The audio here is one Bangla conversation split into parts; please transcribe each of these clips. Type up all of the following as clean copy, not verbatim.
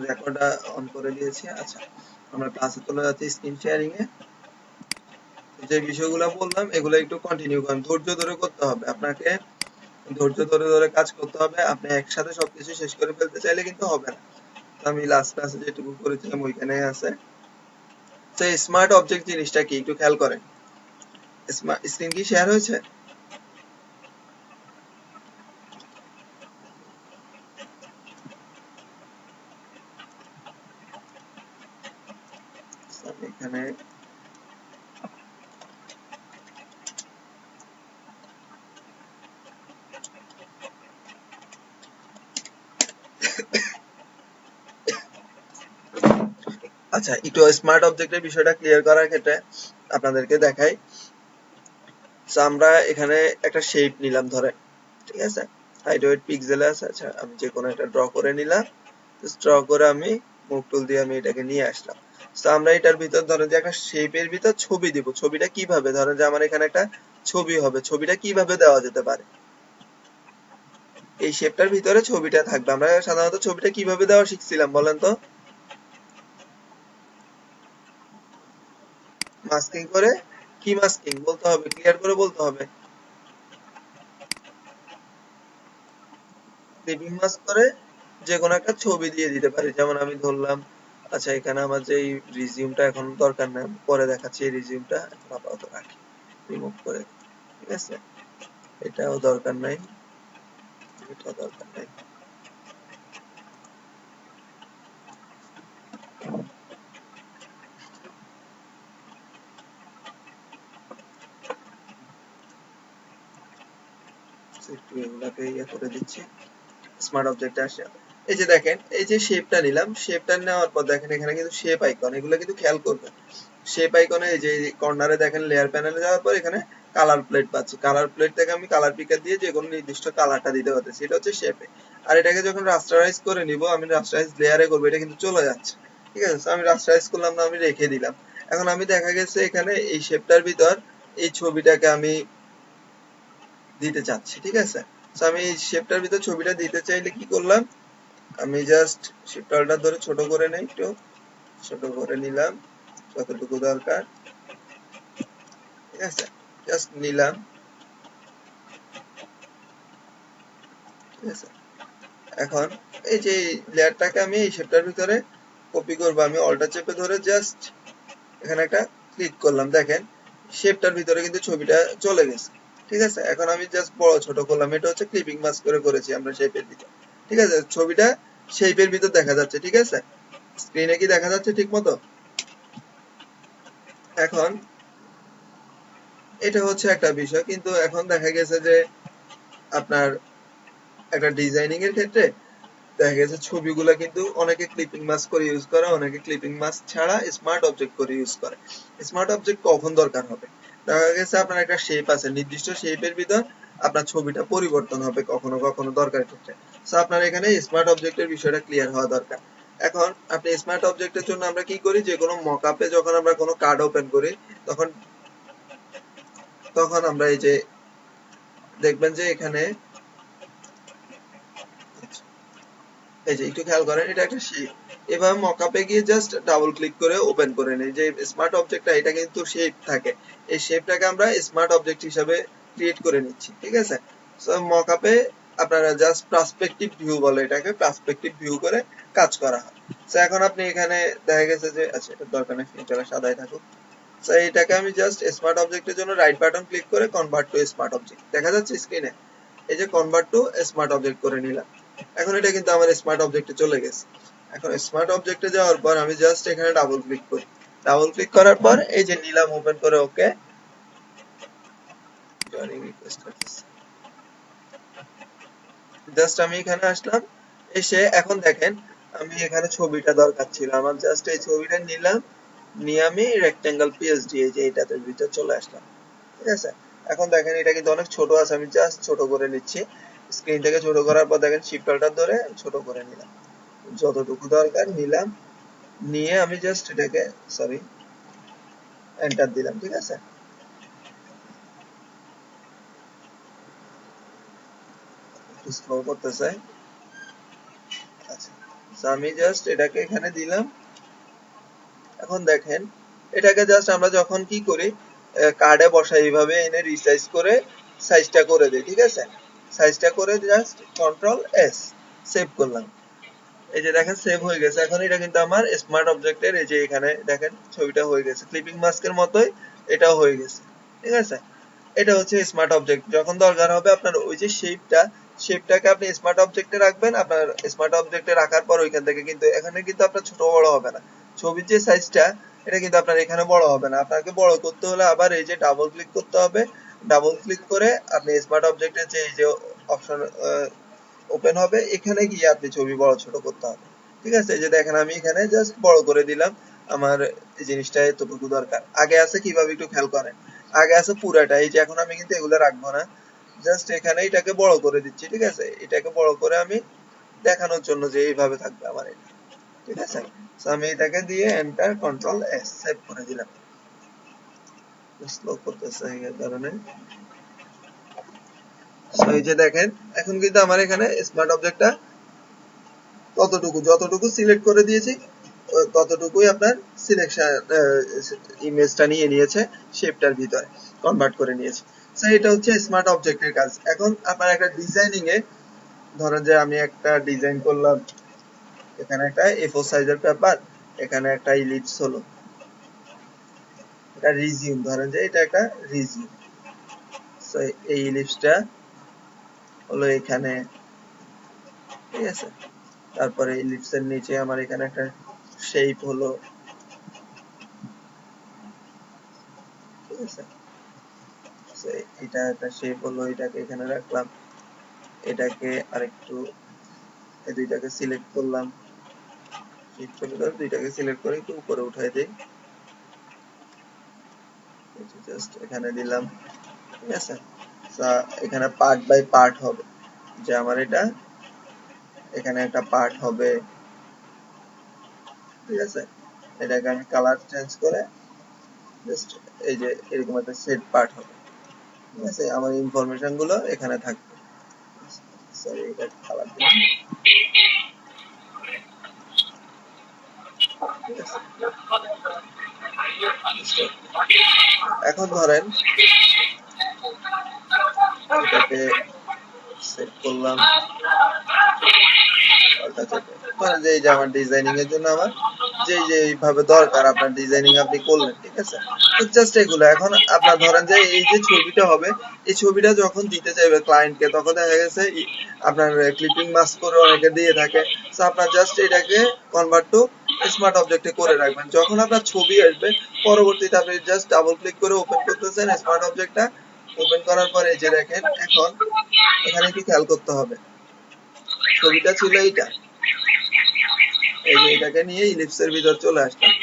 রেকর্ডটা অন করে দিয়েছি। আচ্ছা, আমরা ক্লাসে চলে যাচ্ছি স্ক্রিন শেয়ারিং এ। যে বিষয়গুলো বললাম এগুলো একটু কন্টিনিউ করেন, ধৈর্য ধরে করতে হবে আপনাকে, ধৈর্য ধরে ধরে কাজ করতে হবে। আপনি একসাথে সবকিছু শেষ করে ফেলতে চাইলে কিন্তু হবে না। তো আমি লাস্ট ক্লাসে যেটুকু করেছিলাম ওইখানে আছে। তো স্মার্ট অবজেক্ট জিনিসটা কি একটু খেয়াল করেন। স্ক্রিন কি শেয়ার হয়েছে? এখানে আচ্ছা, একটু স্মার্ট অবজেক্টের বিষয়টা ক্লিয়ার করার ক্ষেত্রে আপনাদেরকে দেখাই। তো আমরা এখানে একটা শেপ নিলাম ধরে, ঠিক আছে, হাইট ওয়েট পিক্সেলে আছে। আচ্ছা, আমি যে কোনো একটা ড্র করে নিলাম। ড্র করে আমি মুভ টুল দিয়ে আমি এটাকে নিয়ে আসলাম। তো আমরা এটার ভিতর ধরেন যে একটা শেপের ভিতর ছবি দিব। ছবিটা কিভাবে, ধরেন যে আমার এখানে একটা ছবি হবে, ছবিটা কিভাবে দেওয়া যেতে পারে? এই শেপটার ভিতরে ছবিটা থাকবে। আমরা সাধারণত ছবিটা কিভাবে দেওয়া শিখছিলাম বলেন তো? মাস্কিং করে। কি মাস্কিং বলতে হবে, ক্লিয়ার করে বলতে হবে। ক্লিপিং মাস্ক করে যে কোনো একটা ছবি দিয়ে দিতে পারি, যেমন আমি ধরলাম। আচ্ছা, এখানে আমার যে রিজিউমটা এখন দরকার নাই, পরে দেখাচ্ছি। এই রিজিউমটা এখন আপাতত রাখি, রিমুভ করে, ঠিক আছে। এটাও দরকার নাই, এটাও দরকার নাই। একটু এগুলাকে ইয়ে করে দিচ্ছি, স্মার্ট অবজেক্টে আসে। এই যে দেখেন, এই যে শেপটা নিলাম, শেপটা নেওয়ার পর দেখেন এখানে কিন্তু শেপ আইকন, এগুলো কিন্তু খেয়াল করবেন। শেপ আইকনে এই যে কর্নারে দেখেন, লেয়ার প্যানেলে যাওয়ার পর এখানে কালার প্লেট পাচ্ছি। কালার প্লেট থেকে আমি কালার পিকার দিয়ে যে কোনো নির্দিষ্ট কালারটা দিতে পারতেছি, এটা হচ্ছে শেপে। আর এটাকে যখন রাস্টারাইজ করে নিব, আমি রাস্টারাইজ লেয়ারে করবো, এটা কিন্তু চলে যাচ্ছে, ঠিক আছে। So আমি রাস্টারাইজ করলাম না, আমি রেখে দিলাম। এখন আমি দেখা গেছে এখানে এই শেপটার ভিতর এই ছবিটাকে আমি দিতে চাচ্ছি, ঠিক আছে। তো আমি এই শেপটার ভিতর ছবিটা দিতে চাইলে কি করলাম, আমি জাস্ট শিপটালটা ধরে ছোট করে নেই, একটু ছোট করে নিলাম যতটুকু দরকার, ঠিক আছে। জাস্ট নিলাম, ঠিক আছে। এখন এই যে লেয়ারটাকে আমি এই শেপটার ভিতরে কপি করবো, আমি অল্টার চেপে ধরে জাস্ট এখানে একটা ক্লিক করলাম, দেখেন শেপটার ভিতরে কিন্তু ছবিটা চলে গেছে, ঠিক আছে। এখন আমি জাস্ট বড় ছোট করলাম, এটা হচ্ছে ক্লিপিং মাস্ক করে করেছি আমরা শেপের ভিতর, ঠিক আছে। ছবিটা শেপের ভিতর দেখা যাচ্ছে, ঠিক আছে। স্ক্রিনে কি দেখা যাচ্ছে ঠিক মতো? এখন এটা হচ্ছে একটা বিষয়, কিন্তু এখন দেখা গেছে যে আপনার একটা ডিজাইনিং এর ক্ষেত্রে দেখা গেছে ছবিগুলা কিন্তু অনেকে ক্লিপিং মাস্ক করে ইউজ করে, অনেকে ক্লিপিং মাস্ক ছাড়া স্মার্ট অবজেক্ট করে ইউজ করে। স্মার্ট অবজেক্ট কখন দরকার হবে, দেখা গেছে আপনার একটা শেপ আছে, নির্দিষ্ট শেপের ভিতর আপনার ছবিটা পরিবর্তন হবে কখনো কখনো দরকার ক্ষেত্রে। সো আপনার এখানে স্মার্ট অবজেক্টের বিষয়টা ক্লিয়ার হওয়া দরকার। এখন আপনি স্মার্ট অবজেক্টের জন্য আমরা কি করি, যে কোনো মকআপে যখন আমরা কোনো কার্ড ওপেন করি, তখন তখন আমরা এই যে দেখবেন যে এখানে এই যে একটু খেয়াল করেন, এটা একটা শেপ। এভাবে মকআপে গিয়ে জাস্ট ডাবল ক্লিক করে ওপেন করে নেই, যে স্মার্ট অবজেক্টটা এটা কিন্তু শেপ থাকে, এই শেপটাকে আমরা স্মার্ট অবজেক্ট হিসাবে ক্রিয়েট করে নিচ্ছি, ঠিক আছে। সো মকআপে আপনারা জাস্ট পার্সপেক্টিভ ভিউ বলে এটাকে, পার্সপেক্টিভ ভিউ করে কাজ করা হয়। সো এখন আপনি এখানে দেখা গেছে যে আচ্ছা, এটা দরকার নেই, এটা সাদাই থাকুক। সো এটাকে আমি জাস্ট স্মার্ট অবজেক্টের জন্য রাইট বাটন ক্লিক করে কনভার্ট টু স্মার্ট অবজেক্ট দেখা যাচ্ছে স্ক্রিনে, এই যে কনভার্ট টু স্মার্ট অবজেক্ট করে নিলাম। এখন এটা কিন্তু আমার স্মার্ট অবজেক্টে চলে গেছে। এখন স্মার্ট অবজেক্টে যাওয়ার পর আমি জাস্ট এখানে ডাবল ক্লিক করি, ডাবল ক্লিক করার পর এই যে নিলাম ওপেন করে, ওকে জয়েনিং রিকোয়েস্ট করতেছি। জাস্ট আমি এখানে আসলাম, এসে এখন দেখেন আমি এখানে ছবিটা দরকার ছিল আমার, জাস্ট এই ছবিটা নিলাম, নিয়ে আমি রেক্টেঙ্গেল পিএসডি এই যে এটাতে ভিতর চলে আসলাম, ঠিক আছে। এখন দেখেন এটা কিন্তু অনেক ছোট আছে, আমি জাস্ট ছোট করে নিচ্ছি। স্ক্রিন থেকে ছোট করার পর দেখেন শিফট অল্টার ধরে ছোট করে নিলাম, যতটুকু দরকার নিলাম, নিয়ে আমি জাস্ট এটাকে সরি এন্টার দিলাম, ঠিক আছে। একটু স্ক্রল করতে চাই, আচ্ছা। আমি জাস্ট এটাকে এখানে দিলাম। এখন দেখেন এটাকে জাস্ট আমরা যখন কি করি কার্ডে বসাই এইভাবে এনে রিসাইজ করে সাইজটা করে দেই, ঠিক আছে? সাইজটা করে জাস্ট কন্ট্রোল এস সেভ করলাম। এই যে দেখেন সেভ হয়ে গেছে। এখন এটা কিন্তু আমার স্মার্ট অবজেক্টের এই যে এখানে দেখেন ছবিটা হয়ে গেছে, ক্লিপিং মাস্কের মতোই এটাও হয়ে গেছে, ঠিক আছে? এটা হচ্ছে স্মার্ট অবজেক্ট। যখন দরকার হবে আপনার ওই যে শেপটাকে আপনি স্মার্ট অবজেক্টে রাখবেন। আপনার স্মার্ট অবজেক্টে রাখার পর ওইখান থেকে কিন্তু এখানে কিন্তু আপনার ছোট বড় হবে না, ছবির যে সাইজটা এটা কিন্তু আপনার এখানে বড় হবে না। আপনাকে বড় করতে হলে আবার এই যে ডাবল ক্লিক করতে হবে। ডাবল ক্লিক করে আপনি স্মার্ট অবজেক্টের যে এই যে অপশন ওপেন হবে, এখানে গিয়ে আপনি ছবি বড় ছোট করতে হবে, ঠিক আছে? এই যে দেখেন আমি এখানে জাস্ট বড় করে দিলাম। আমার এই জিনিসটা এতটুকু দরকার। আগে আছে কিভাবে একটু খেয়াল করেন, আগে আছে পুরাটা। এই যে এখন আমি কিন্তু এগুলো রাখবো না, জাস্ট এখানে এটাকে বড় করে দিচ্ছি, ঠিক আছে? এটাকে বড় করে আমি দেখানোর জন্য যে এইভাবে থাকবে আমার এটা, ঠিক আছে? সো আমি এটাকে দিয়ে এন্টার কন্ট্রোল এস সেভ করে দিলাম। স্লো করতেছে এই কারণে। সো এই যে দেখেন এখন কিন্তু আমার এখানে স্মার্ট অবজেক্টটা যতটুকু সিলেক্ট করে দিয়েছি ততটুকুই আপনার সিলেকশন ইমেজটা নিয়ে নিয়েছে, শেপটার ভিতরে কনভার্ট করে নিয়েছে। সো এটা হচ্ছে স্মার্ট অবজেক্টের কাজ। এখন আপনার একটা ডিজাইনিং এ ধরেন যে আমি একটা ডিজাইন করলাম, এখানে একটা A4 সাইজের পেপার, এখানে একটা ইলিপস হলো, এটা রিজিউম, ধরেন যে এটা একটা রিজিউম। সো এই ইলিপসটা হলো এখানে, ঠিক আছে? তারপরে ইলিপসের নিচে আমার এখানে একটা শেপ হলো, ঠিক আছে? সো এটা একটা শেপ হলো, এটাকে এখানে রাখলাম, এটাকে আরেকটু এই দুইটাকে সিলেক্ট করলাম, শিফট করে দুইটাকে সিলেক্ট করে একটু উপরে উঠাই দেই, জাস্ট এখানে দিলাম, ঠিক আছে? এখানে পার্ট বাই পার্ট হবে, যে আমার এটা এখানে একটা পার্ট হবে, ঠিক আছে? এটাকে আমি কালার চেঞ্জ করে জাস্ট এই যে এরকম একটা সেট পার্ট হবে, ঠিক আছে? আমার ইনফরমেশন গুলো এখানে থাকবে। সরি এটা কালার দিলাম, ঠিক আছে? এখন ধরেন এটাকে সেট করলাম, ধরেন যে এই যে আমার ডিজাইনিং এর জন্য আমার যে এইভাবে দরকার আপনার ডিজাইনিং আপনি করলেন, ঠিক আছে? তো জাস্ট এগুলো। এখন আপনার ধরেন যে এই যে ছবিটা হবে, এই ছবিটা যখন দিতে চাইবে ক্লায়েন্টকে, তখন দেখা গেছে আপনার ক্লিপিং মাস্ক করে অনেকে দিয়ে থাকে। তো আপনার জাস্ট এটাকে কনভার্ট টু স্মার্ট অবজেক্টে করে রাখবেন। যখন আপনার ছবি আসবে পরবর্তীতে আপনি জাস্ট ডাবল ক্লিক করে ওপেন করতেছেন স্মার্ট অবজেক্টটা। ওপেন করার পরে এই যে দেখেন এখন এখানে কি খেয়াল করতে হবে, ছবিটা ছিল এইটা, এই যে এটাকে নিয়ে ইলিপসের ভিতর চলে আসলাম,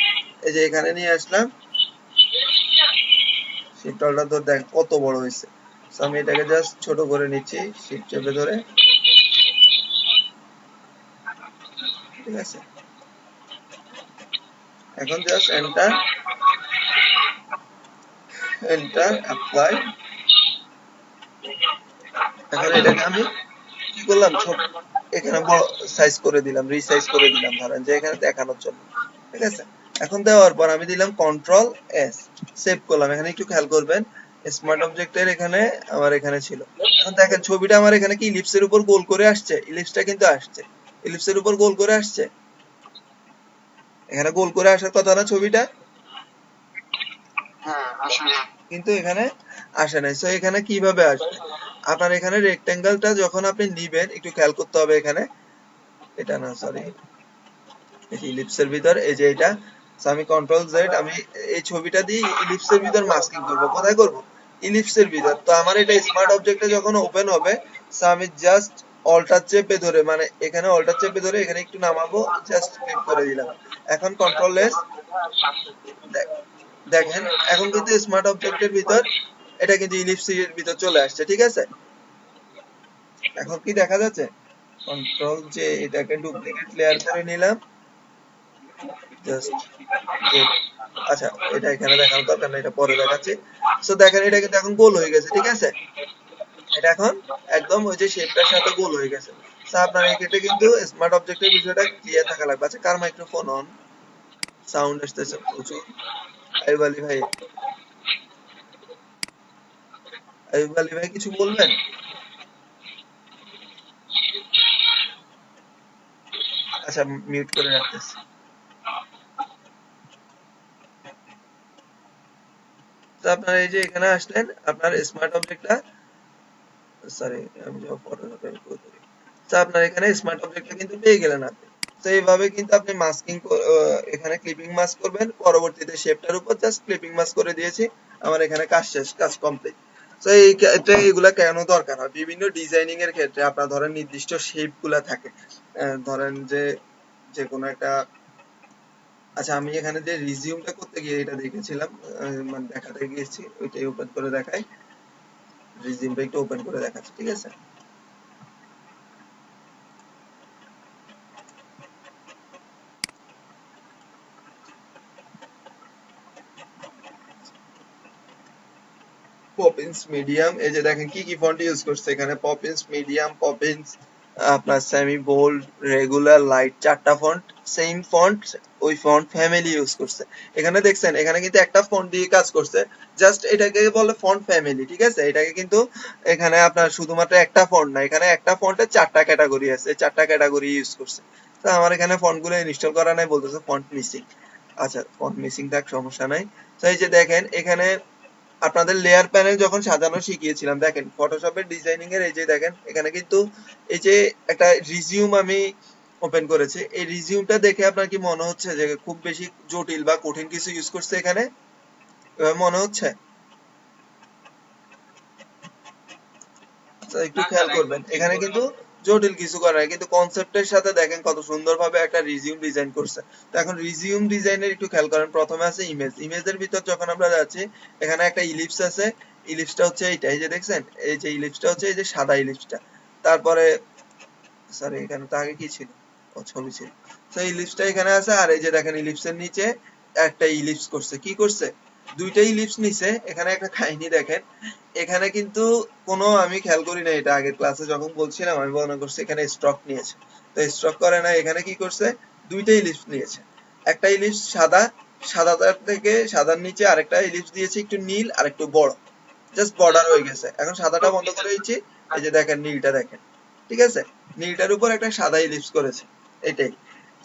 এই যে এখানে নিয়ে আসলাম, শিপটলটা তো দেখ কত বড় হয়েছে। আমি এটাকে জাস্ট ছোট করে নিচ্ছি শিপ চেপে ধরে, ঠিক আছে? এখন জাস্ট এন্টার অ্যাপ্লাই। এখন এটাকে আমি কি করলাম, এখানে বড় সাইজ করে দিলাম, রিসাইজ করে দিলাম, ধরেন যে এখানে দেখানোর জন্য, ঠিক আছে? এখন দেওয়ার পর আমি দিলাম কন্ট্রোল এস সেভ করলাম। এখানে একটু খেয়াল করবেন স্মার্ট অবজেক্টের এখানে আমার এখানে ছিল। এখন দেখেন ছবিটা আমার এখানে কি ইলিপসের উপর গোল করে আসছে, ইলিপসটা কিন্তু আসছে, ইলিপসের উপর গোল করে আসছে, এখানে গোল করে আসার কথা না ছবিটা, কিন্তু এখানে আসে নাই। সো এখানে কিভাবে আসবে, আপনার এখানে রেক্টেঙ্গেলটা যখন আপনি নিবেন একটু খেয়াল করতে হবে, এখানে এটা না সরি ইলিপসের ভিতর এই যে এটা। সো আমি কন্ট্রোল জেড, আমি এই ছবিটা দিয়ে ইলিপসের ভিতর মাস্কিং করব। কোথায় করব, ইলিপসের ভিতর। তো আমার এটা স্মার্ট অবজেক্টে যখন ওপেন হবে, সো আমি জাস্ট অল্টার চেপে ধরে, মানে এখানে অল্টার চেপে ধরে এখানে একটু নামাবো, জাস্ট ক্লিক করে দিলাম। এখন কন্ট্রোল এস, দেখেন এখন কিন্তু স্মার্ট অবজেক্টের ভিতর এটা কিন্তু ইলিপসের ভিতর চলে আসছে, ঠিক আছে? এখন কি দেখা যাচ্ছে, কন্ট্রোল যে এটাকে ডুপ্লিকেট লেয়ার করে নিলাম, জাস্ট আচ্ছা এটা এখানে দেখানোর দরকার নেই, এটা পরে দেখাচ্ছি। সো দেখেন এটা কিন্তু এখন গোল হয়ে গেছে, ঠিক আছে? এটা এখন একদম ওই যে শেপটার সাথে গোল হয়ে গেছে। আপনার এই ক্ষেত্রে কিন্তু স্মার্ট অবজেক্টের বিষয়টা ক্লিয়ার থাকা লাগবে। আচ্ছা, কার মাইক্রোফোন অন? সাউন্ড আসতেছে প্রচুর। আইব আলী ভাই, আইব আলী ভাই কিছু বলবেন? আচ্ছা, মিউট করে রাখতেছি। তো আপনার এই যে এখানে আসলেন, আপনার স্মার্ট অবজেক্টটা, সরি আমি যখন ফটোশপে করি, তো আপনার এখানে স্মার্ট অবজেক্টটা কিন্তু পেয়ে গেলেন আপনি। তো এইভাবে কিন্তু আপনি মাস্কিং, এখানে ক্লিপিং মাস্ক করবেন, পরবর্তীতে শেপটার উপর জাস্ট ক্লিপিং মাস্ক করে দিয়েছি, আমার এখানে কাজ শেষ, কাজ কমপ্লিট। তো এই ক্ষেত্রে এগুলা কেন দরকার হয়? বিভিন্ন ডিজাইনিং এর ক্ষেত্রে আপনার ধরেন নির্দিষ্ট শেপ গুলা থাকে, ধরেন যে যে কোনো একটা, আচ্ছা আমি এখানে যে রিজিউমটা করতে গিয়ে এটা দেখেছিলাম, মানে দেখাতে গিয়েছি, ওইটাই ওপেন করে দেখাই। রিজিউমটা একটু ওপেন করে দেখাচ্ছি, ঠিক আছে? পপিন্স মিডিয়াম, এই যে দেখেন কি কি ফন্ট ইউজ করছে এখানে, পপিন্স মিডিয়াম, পপিন্স, আপনার সেমি বোল্ড, রেগুলার, লাইট, চারটা ফন্ট, সেম ফন্ট, ওই ফন্ট ফ্যামিলি ইউজ করছে। এখানে দেখছেন, এখানে কিন্তু একটা ফন্ট দিয়ে কাজ করছে, জাস্ট এটাকে বলে ফন্ট ফ্যামিলি, ঠিক আছে? এটাকে কিন্তু এখানে আপনার শুধুমাত্র একটা ফন্ট না, এখানে একটা ফন্টের চারটা ক্যাটাগরি আছে, চারটা ক্যাটাগরি ইউজ করছে। তো আমার এখানে ফন্ট গুলো ইনস্টল করা নাই, বলতেছে ফন্ট মিসিং। আচ্ছা, ফন্ট মিসিং থাক, সমস্যা নাই। তো এই যে দেখেন এখানে আপনাদের লেয়ার প্যানেল যখন সাজানো শিখিয়েছিলাম, দেখেন ফটোশপের ডিজাইনিং এর এই যে দেখেন এখানে কিন্তু এই যে একটা রিজিউম আমি ওপেন করেছি, এই রিজিউমটা দেখে আপনার কি মনে হচ্ছে যে খুব বেশি জটিল বা কঠিন কিছু ইউজ করছে এখানে? এভাবে মনে হচ্ছে? তো একটু খেয়াল করবেন, এখানে কিন্তু জটিল কিছু করে নাই, কিন্তু কনসেপ্টের সাথে দেখেন কত সুন্দরভাবে একটা রিজিউম ডিজাইন করছে। তো এখন রিজিউম ডিজাইনের একটু খেয়াল করেন, প্রথমে আছে ইমেজ, ইমেজের ভিতর যখন আমরা যাচ্ছি, এখানে একটা ইলিপস আছে, ইলিপসটা হচ্ছে এইটা, এই যে দেখছেন, এই যে ইলিপসটা হচ্ছে এই যে সাদা ইলিপসটা। তারপরে সরি, এখানে তো আগে কি ছিল, ও ছবি ছিল। তো ইলিপসটা এখানে আছে, আর এই যে দেখেন ইলিপসের নিচে একটা ইলিপস করছে, কি করছে, দুইটা ইলিপস নিচে। এখানে একটা কাহিনী দেখেন, এখানে কিন্তু কোনো, আমি খেয়াল করি না এটা আগের ক্লাসে যখন বলছিলাম, আমি মনে করছি এখানে স্ট্রক নিয়েছে, তো স্ট্রক করে না, এখানে কি করছে, দুইটা ইলিপস নিয়েছে। একটা ইলিপস সাদা, সাদাটার থেকে সাদার নিচে আরেকটা ইলিপস দিয়েছে একটু নীল আর একটু বড়, জাস্ট বর্ডার হয়ে গেছে। এখন সাদাটা বন্ধ করে দিচ্ছি, এই যে দেখেন নীলটা দেখেন, ঠিক আছে? নীলটার উপর একটা সাদা ইলিপস করেছে, এটাই।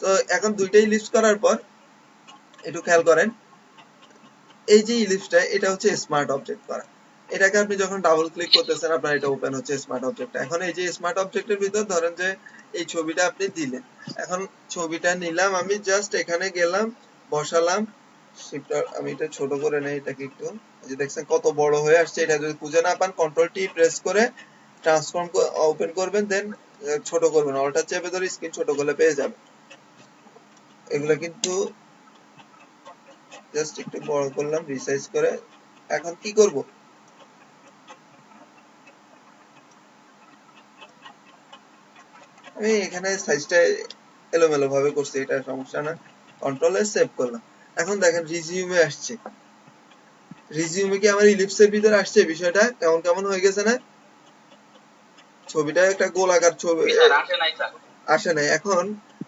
তো এখন দুইটা ইলিপস করার পর একটু খেয়াল করেন, এই যে ইলিপসটা, এটা হচ্ছে স্মার্ট অবজেক্ট করা। এটাকে আপনি যখন ডাবল ক্লিক করতেছেন, আপনার এটা ওপেন হচ্ছে স্মার্ট অবজেক্টটা। এখন এই যে স্মার্ট অবজেক্টের ভিতর ধরেন যে এই ছবিটা আপনি দিলেন, এখন ছবিটা নিলাম আমি, জাস্ট এখানে গেলাম, বসালাম, শিফটার আমি এটা ছোট করে নেই এটাকে একটু, এই যে দেখছেন কত বড় হয়ে আসছে। এটা যদি খুঁজে না পান, কন্ট্রোল টি প্রেস করে ট্রান্সফর্ম ওপেন করবেন, দেন ছোট করবেন, অল্টার চেপে ধরে স্ক্রিন ছোট করলে পেয়ে যাবেন। এগুলো কিন্তু জাস্ট একটু বড় করলাম রিসাইজ করে। এখন কি করব, আমি এখানে সাইজটা এলোমেলো ভাবে করছি, এটা সমস্যা না, কন্ট্রোলে সেভ করলাম। এখন দেখেন রিজিউমে আসছে, রিজিউমে কি আমার ইলিপসের ভিতরে আসছে, বিষয়টা কেমন কেমন হয়ে গেছে না? ছবিটা একটা গোলাকার ছবি আসে নাই। এখন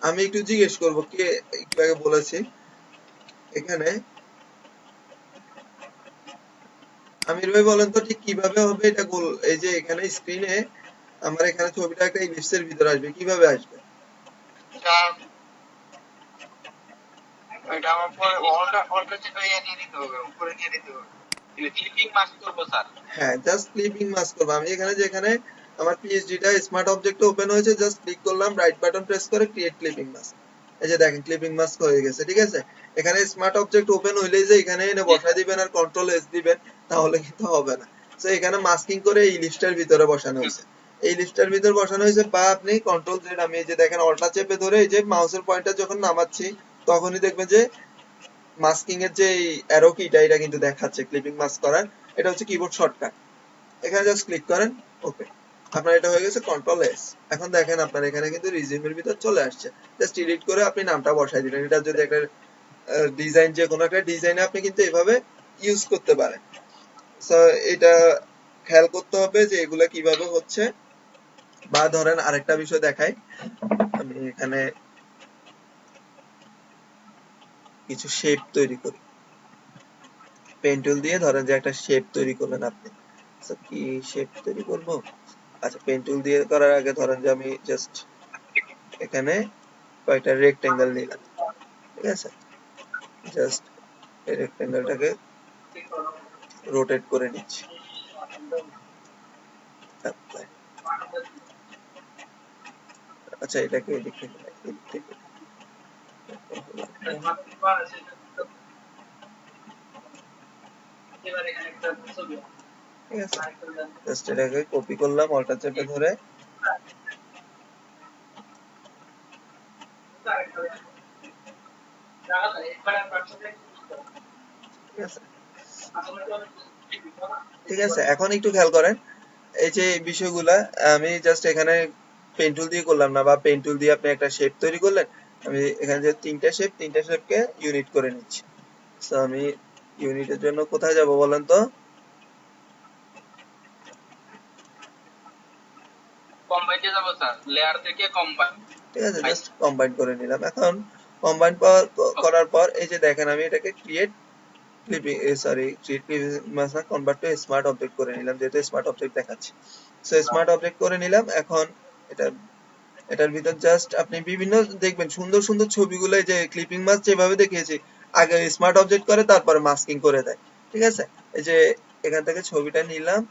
আমি একটু জিজ্ঞেস করব, কে একটু আগে বলেছি এখানে, আমির ভাই বলেন তো ঠিক কিভাবে হবে এটা গোল, এই যে এখানে স্ক্রিনে আমার এখানে ছবিটা একটা ইলিপসের ভিতরে আসবে, কিভাবে আসবে? এটা আমার পরে অল্টা চেপে নিয়ে নিতে হবে, উপরে নিয়ে নিতে হবে। ক্লিপিং মাস্ক করব স্যার। হ্যাঁ, জাস্ট ক্লিপিং মাস্ক করব। আমি এখানে যেখানে আমার পিএইচডিটা স্মার্ট অবজেক্টে ওপেন হয়েছে, জাস্ট ক্লিক করলাম, রাইট বাটন প্রেস করে ক্রিয়েট ক্লিপিং মাস্ক। এই যে দেখেন ক্লিপিং মাস্ক হয়ে গেছে, ঠিক আছে? এখানে স্মার্ট অবজেক্ট ওপেন হইলেই যে এখানে এনে বসায় দিবেন আর কন্ট্রোল এস দিবেন, তাহলে কিন্তু হবে না। তো এখানে মাস্কিং করে এই লিস্টের ভিতরে বসানো হয়েছে, এই লিস্টের ভিতর বসানো হয়েছে, বা আপনি কন্ট্রোল জেড, আমি এই যে দেখেন অল্টা চেপে ধরে এই যে মাউসের পয়েন্টার যখন নামাচ্ছি, তখনই দেখবেন যে মাস্কিং এর যে অ্যারো কিটা, এটা কিন্তু দেখাচ্ছে ক্লিপিং মাস্ক করার, এটা হচ্ছে কিবোর্ড শর্টকাট। এখানে জাস্ট ক্লিক করেন, ওকে, আপনার এটা হয়ে গেছে কন্ট্রোল এস। এখন দেখেন আপনার এখানে কিন্তু রিজিউমের ভিতর চলে আসছে, জাস্ট এডিট করে আপনি নামটা বসাই দিলেন। এটা যদি একটা ডিজাইন, যে কোনো একটা ডিজাইনে আপনি কিন্তু এভাবে ইউজ করতে পারেন। সো এটা খেয়াল করতে হবে যে এগুলা কিভাবে হচ্ছে। বা ধরেন আরেকটা বিষয় দেখাই, আমি এখানে কিছু শেপ তৈরি করি পেন টুল দিয়ে। ধরেন যে একটা শেপ তৈরি করলেন আপনি, আচ্ছা কি শেপ তৈরি করব? আচ্ছা পেন টুল দিয়ে করার আগে ধরেন যে আমি জাস্ট এখানে কয়েকটা রেক্টেঙ্গেল নিলাম, ঠিক আছে? জাস্ট এই রেক্টেঙ্গেলটাকে রোটেট করে নিচ্ছি। আচ্ছা এটাকে এদিক থেকে এদিক থেকে ঠিক আছে, জাস্ট এটাকে কপি করলাম, অল্টার চেপে ধরে ঠিক আছে। ঠিক আছে, এখন একটু খেয়াল করেন এই যে এই বিষয়গুলা আমি জাস্ট এখানে পেন টুল দিয়ে করলাম না, বা পেন টুল দিয়ে আপনি একটা শেপ তৈরি করলেন, আমি এখানে যে তিনটা শেপকে ইউনিট করে নিচ্ছি। সো আমি ইউনিটের জন্য কোথায় যাব বলেন তো? কম্বাইনে যাব স্যার, লেয়ার থেকে কম্বাইন। ঠিক আছে, জাস্ট কম্বাইন করে নিলাম। এখন কম্বাইন করার পর এই যে দেখেন আমি এটাকে ক্রিয়েট ক্লিপিং ক্রিয়েট ক্লিপিং মাসা কনভার্ট টু স্মার্ট অবজেক্ট করে নিলাম, যেহেতু স্মার্ট অবজেক্ট দেখাচ্ছে। সো স্মার্ট অবজেক্ট করে নিলাম। এখন এটা এটার ভিতর জাস্ট আপনি বিভিন্ন দেখবেন সুন্দর সুন্দর ছবিগুলো যে ক্লিপিং মাস্ক যেভাবে দেখিয়েছি, আগে স্মার্ট অবজেক্ট করে তারপরে মাস্কিং করে দেয়, ঠিক আছে? এই যে এখান থেকে ছবিটা নিলাম,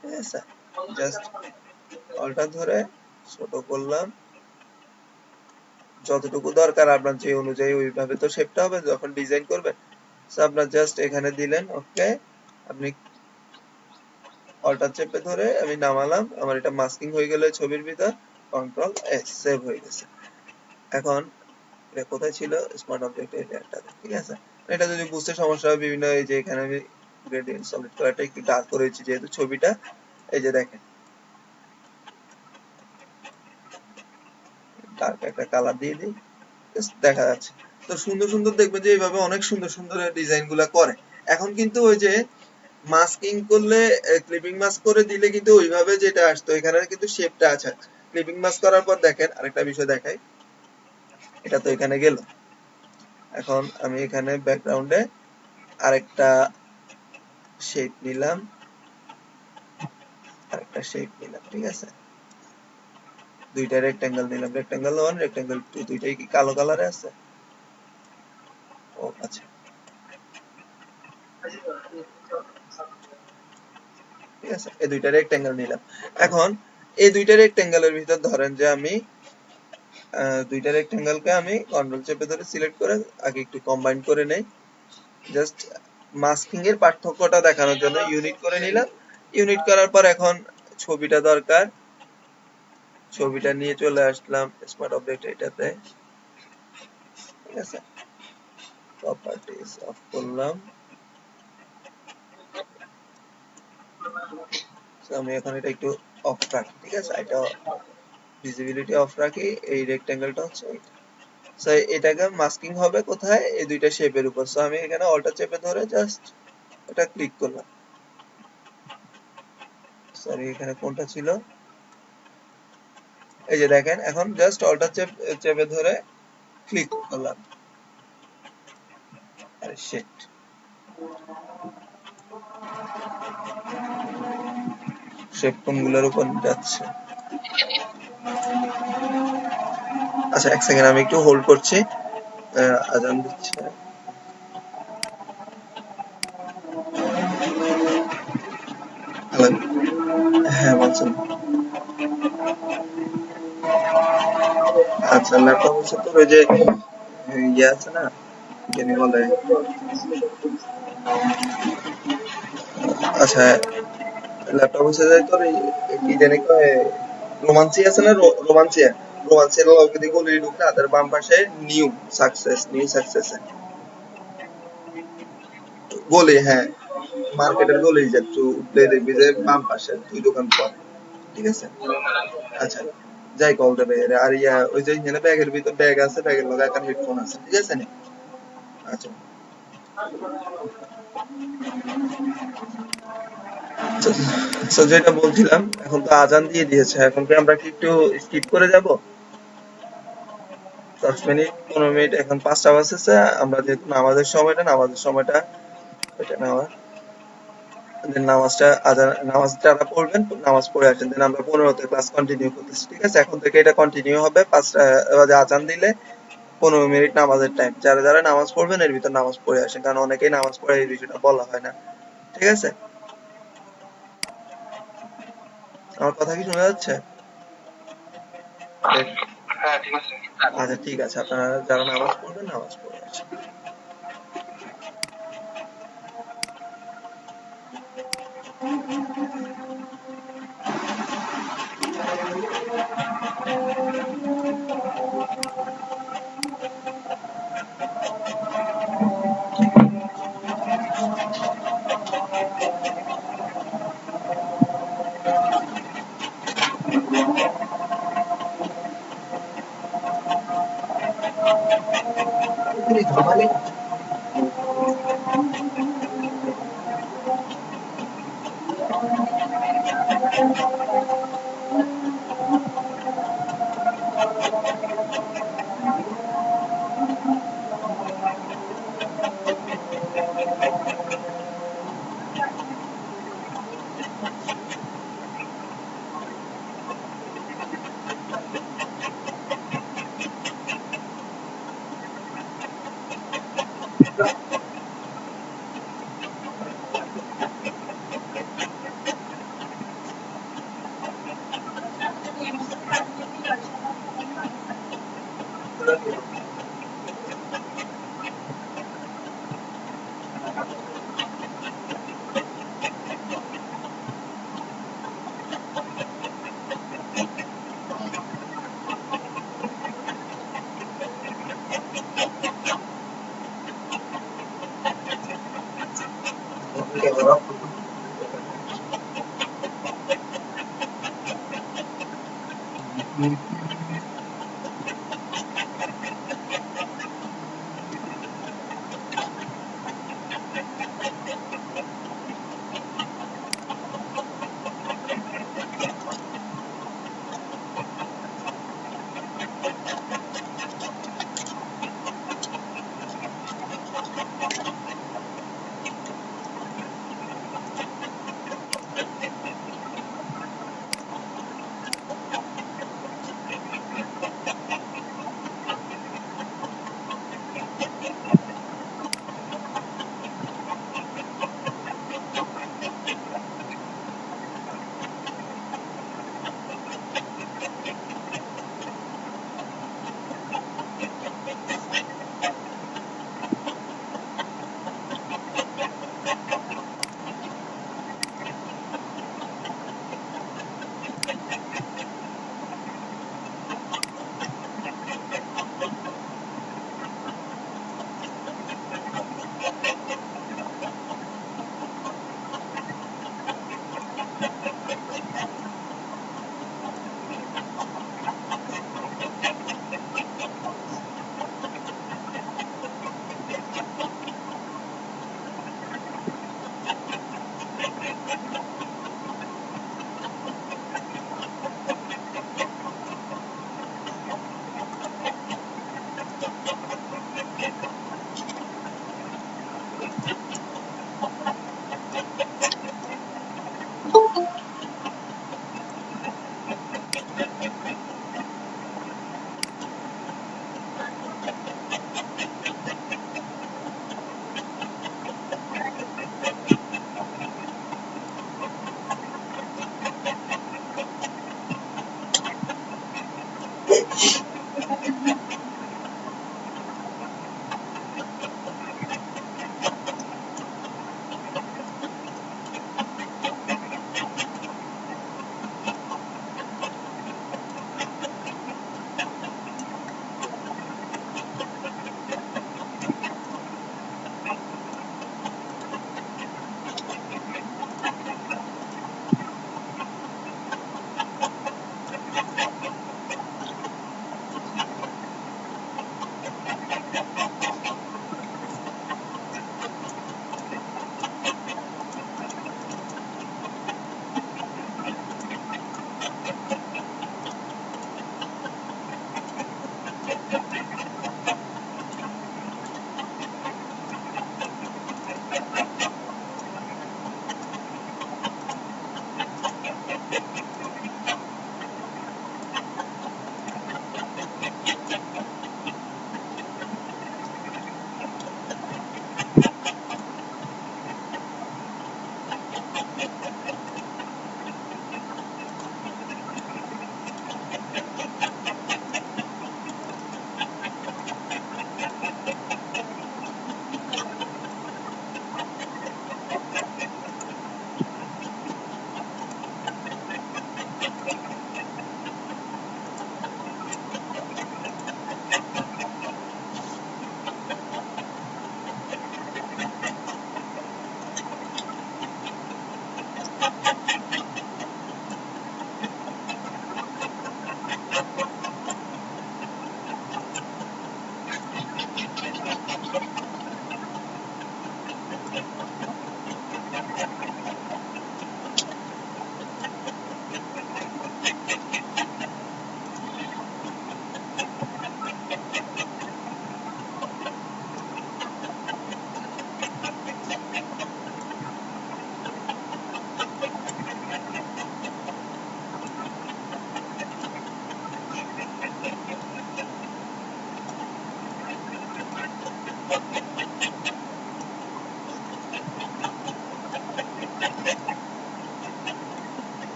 ঠিক আছে, জাস্ট অল্টার ধরে ছোট করলাম যতটুকু দরকার আপনার, যে অনুযায়ী ওইভাবে তো শেপটা হবে যখন ডিজাইন করবেন। সো আপনার জাস্ট এখানে দিলেন ওকে, আপনি অল্টার চেপে ধরে আমি নামালাম, আমার এটা মাস্কিং হয়ে গেল ছবির ভিতর, কন্ট্রোল এস, সেভ হয়ে গেছে। এখন এটা কোথায় ছিল? স্মার্ট অবজেক্ট এরিয়াটা, ঠিক আছে? এটা যদি বুঝতে সমস্যা হয় বিভিন্ন, এই যে এখানে আমি গ্রেডিয়েন্ট সলিড কালারটা একটু ডার্ক করেছি যেহেতু ছবিটা, এই যে দেখেন ডার্ক একটা কালার দিয়ে দিই, দেখা যাচ্ছে। তো সুন্দর সুন্দর দেখবেন যে এইভাবে অনেক সুন্দর সুন্দর ডিজাইন গুলা করে। এখন কিন্তু ওই যে মাস্কিং করলে, ক্লিপিং মাস্ক করে দিলে কিন্তু ওইভাবে যেটা আসতো এখানে কিন্তু শেপটা আছে। ক্লিপিং মাস্ক করার পর দেখেন আরেকটা বিষয় দেখাই, এটা তো এখানে গেল। এখন আমি এখানে ব্যাকগ্রাউন্ডে আরেকটা শেপ নিলাম, ঠিক আছে? দুইটা রেক্টেঙ্গেল নিলাম, রেক্টেঙ্গেল 1 রেক্টেঙ্গেল 2, দুইটাই কি কালো কালারে আছে? ও আচ্ছা, ঠিক আছে, এই দুইটা রেক্টেঙ্গেল নিলাম। এখন এই দুইটা রেক্টেঙ্গেলের ভিতর ধরেন যে আমি দুইটা রেক্টেঙ্গেলকে আমি কন্ট্রোল চেপে ধরে সিলেক্ট করে আগে একটু কম্বাইন করে নেই, জাস্ট মাস্কিং এর পার্থক্যটা দেখানোর জন্য ইউনিট করে নিলাম। ইউনিট করার পর এখন ছবিটা দরকার, ছবিটা নিয়ে চলে আসলাম স্মার্ট অবজেক্ট এটাতে, ঠিক আছে? প্রপার্টিজ অফ করলাম, আমি এখন এটা একটু অফ রাখি, ঠিক আছে? এটা ভিজিবিলিটি অফ রাখি, এই রেক্টেঙ্গেলটা হচ্ছে এটা। সো এটাকে মাস্কিং হবে কোথায়? এই দুইটা শেপের উপর। সো আমি এখানে অল্টার চেপে ধরে জাস্ট এটা ক্লিক করলাম, সরি এখানে কোনটা ছিল, এই যে দেখেন এখন জাস্ট অল্টার চেপে ধরে ক্লিক করলাম, আরে শিট, শেপ কোনগুলোর উপর যাচ্ছে? আচ্ছা এক সেকেন্ড আমি একটু হোল্ড করছি, আজান দিচ্ছে। হ্যালো, হ্যাঁ বলছেন। আচ্ছা ল্যাপটপ হচ্ছে তোর ওই যে ইয়ে আছে না, কি জানি বলে, আচ্ছা ল্যাপটপ হচ্ছে যে তোর কি জানি কয়, রোমান্সি আছে না, রোমান্সিয়া, রোমান্সিয়ার লগে দিয়ে গলি ঢুকলে হাতের বাম পাশে নিউ সাকসেস গলি, হ্যাঁ মার্কেটের গলি যে একটু উঠলে দেখবি যে বাম পাশে দুই দোকান পর, ঠিক আছে? আচ্ছা যাই কল দেবে আর ইয়া ওই যে এখানে ব্যাগের ভিতর ব্যাগ আছে, ব্যাগের লগে একটা হেডফোন আছে, ঠিক আছে নি? আচ্ছা সো যেটা বলছিলাম, এখন তো আজান দিয়ে দিয়েছে, এখন কি আমরা কি একটু স্কিপ করে যাব? 10 মিনিট 15 মিনিট, এখন 5টা বাজতেছে। আমরা যেহেতু নামাজের সময়টা এটা নেওয়া, দেন নামাজ যারা পড়বেন নামাজ পড়ে আসেন, দেন আমরা 15তে ক্লাস কন্টিনিউ করতেছি, ঠিক আছে? এখন থেকে এটা কন্টিনিউ হবে, 5টা বাজে আজান দিলে 15 মিনিট নামাজের টাইম। যারা যারা নামাজ পড়বেন এর ভিতর নামাজ পড়ে আসেন, কারণ অনেকেই নামাজ পড়ে এই বিষয়টা বলা হয় না, ঠিক আছে? আমার কথা কি শোনা যাচ্ছে? হ্যাঁ ঠিক আছে। আচ্ছা ঠিক আছে, আপনারা যারা নামাজ পড়বেন নামাজ পড়ে আসেন।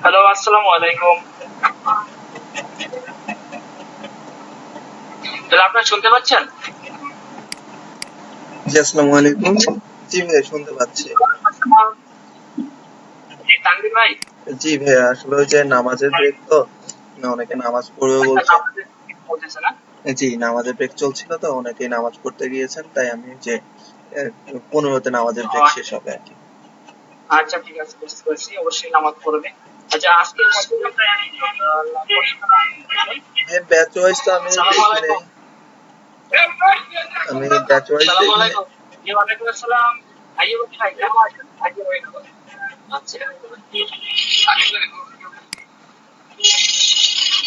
হ্যালো, আসসালামু আলাইকুম। তাহলে আপনারা শুনতে পাচ্ছেন? জি আসসালামু আলাইকুম। জি ভাই শুনতে পাচ্ছি। জি, তানভীর ভাই। জি ভাইয়া আসলে ওই যে নামাজের ব্রেক তো অনেকে নামাজ পড়বে আচ্ছা, বলছে। আমাদের বলতেছে না? জি নামাজের ব্রেক চলছিল তো অনেকে নামাজ পড়তে গিয়েছেন তাই আমি যে 15তে নামাজের ও, ব্রেক শেষ হবে আর কি। আচ্ছা, ঠিক আছে, বুঝতে পারছি। অবশ্যই নামাজ পড়বে। আচ্ছা, আজকে ব্যাচ ওয়াইজ তো আমি সালামু দেখি নাই, আলাইকুম। আমি ব্যাচ ওয়াইজ সালামু দেখি নাই। আলাইকুম। জি, ওয়ালাইকুম আসসালাম। আইয়ুব ভাই, কেমন আছেন? আচ্ছা।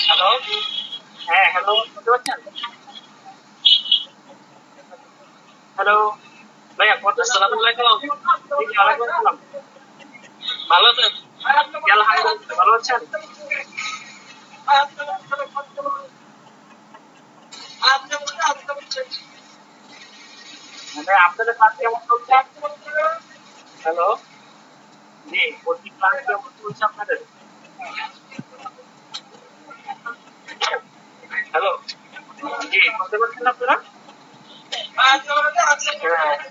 হ্যালো। হ্যাঁ, হ্যালো, শুনতে পাচ্ছেন? হ্যালো। ভাইয়া, কত? আসসালামু আলাইকুম। জি, ওয়ালাইকুম আসসালাম। ভালো আছেন? জি, আলহামদুলিল্লাহ। ভালো আছেন? মানে আপনাদের কাজ কেমন চলছে? হ্যালো। জি, কোচিং ক্লাস কেমন চলছে আপনাদের? হ্যালো। জি, শুনতে পাচ্ছেন আপনারা? হ্যাঁ,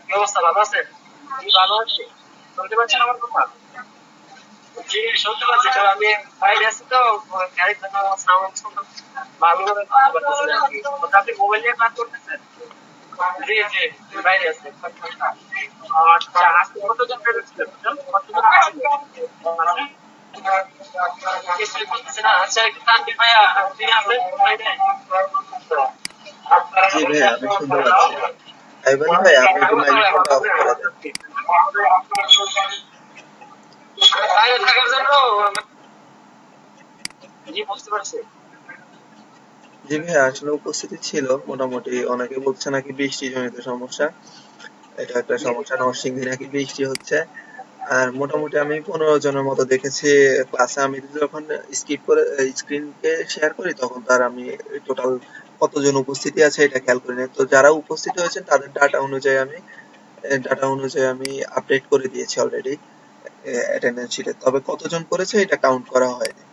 কি অবস্থা, ভালো আছেন? জি, ভালো আছি। শুনতে পাচ্ছেন আমার কথা? জি, শুনতে পাচ্ছি। তবে আমি বাইরে আছি তো, গাড়ির জন্য সাউন্ড ভালো করে শুনতে পারতেছি না আরকি। তো আপনি মোবাইল নিয়ে ক্লাস করতেছেন? জি, জি, বাইরে আছি। আচ্ছা, আজকে কতজন বেরোচ্ছিলেন? কতজন আসছিলেন? কিছুই বলতেছি না। আচ্ছা, একটু তানভীর ভাইয়া, আপনি আছেন বাইরে? জি ভাইয়া আমি শুনতে পাচ্ছি। আইবান ভাই আপনি একটু মাইক্রোফোনটা অফ করে দেন। বাইরে থাকার জন্য। জি, বুঝতে পারছি। জি ভাইয়া আসলে উপস্থিতি ছিল মোটামুটি, অনেকে বলছে নাকি বৃষ্টি জনিত সমস্যা, এটা একটা সমস্যা, নরসিংদী নাকি বৃষ্টি হচ্ছে। আর মোটামুটি আমি 15 জনের মতো দেখেছি ক্লাসে। আমি যখন স্কিপ করে স্ক্রিনকে শেয়ার করি তখন তার আমি টোটাল কতজন উপস্থিতি আছে এটা খেয়াল করি না। তো যারা উপস্থিত হয়েছেন তাদের ডাটা অনুযায়ী আমি আপডেট করে দিয়েছি অলরেডি অ্যাটেন্ডেন্স শিটে। তবে কতজন করেছে এটা কাউন্ট করা হয়নি।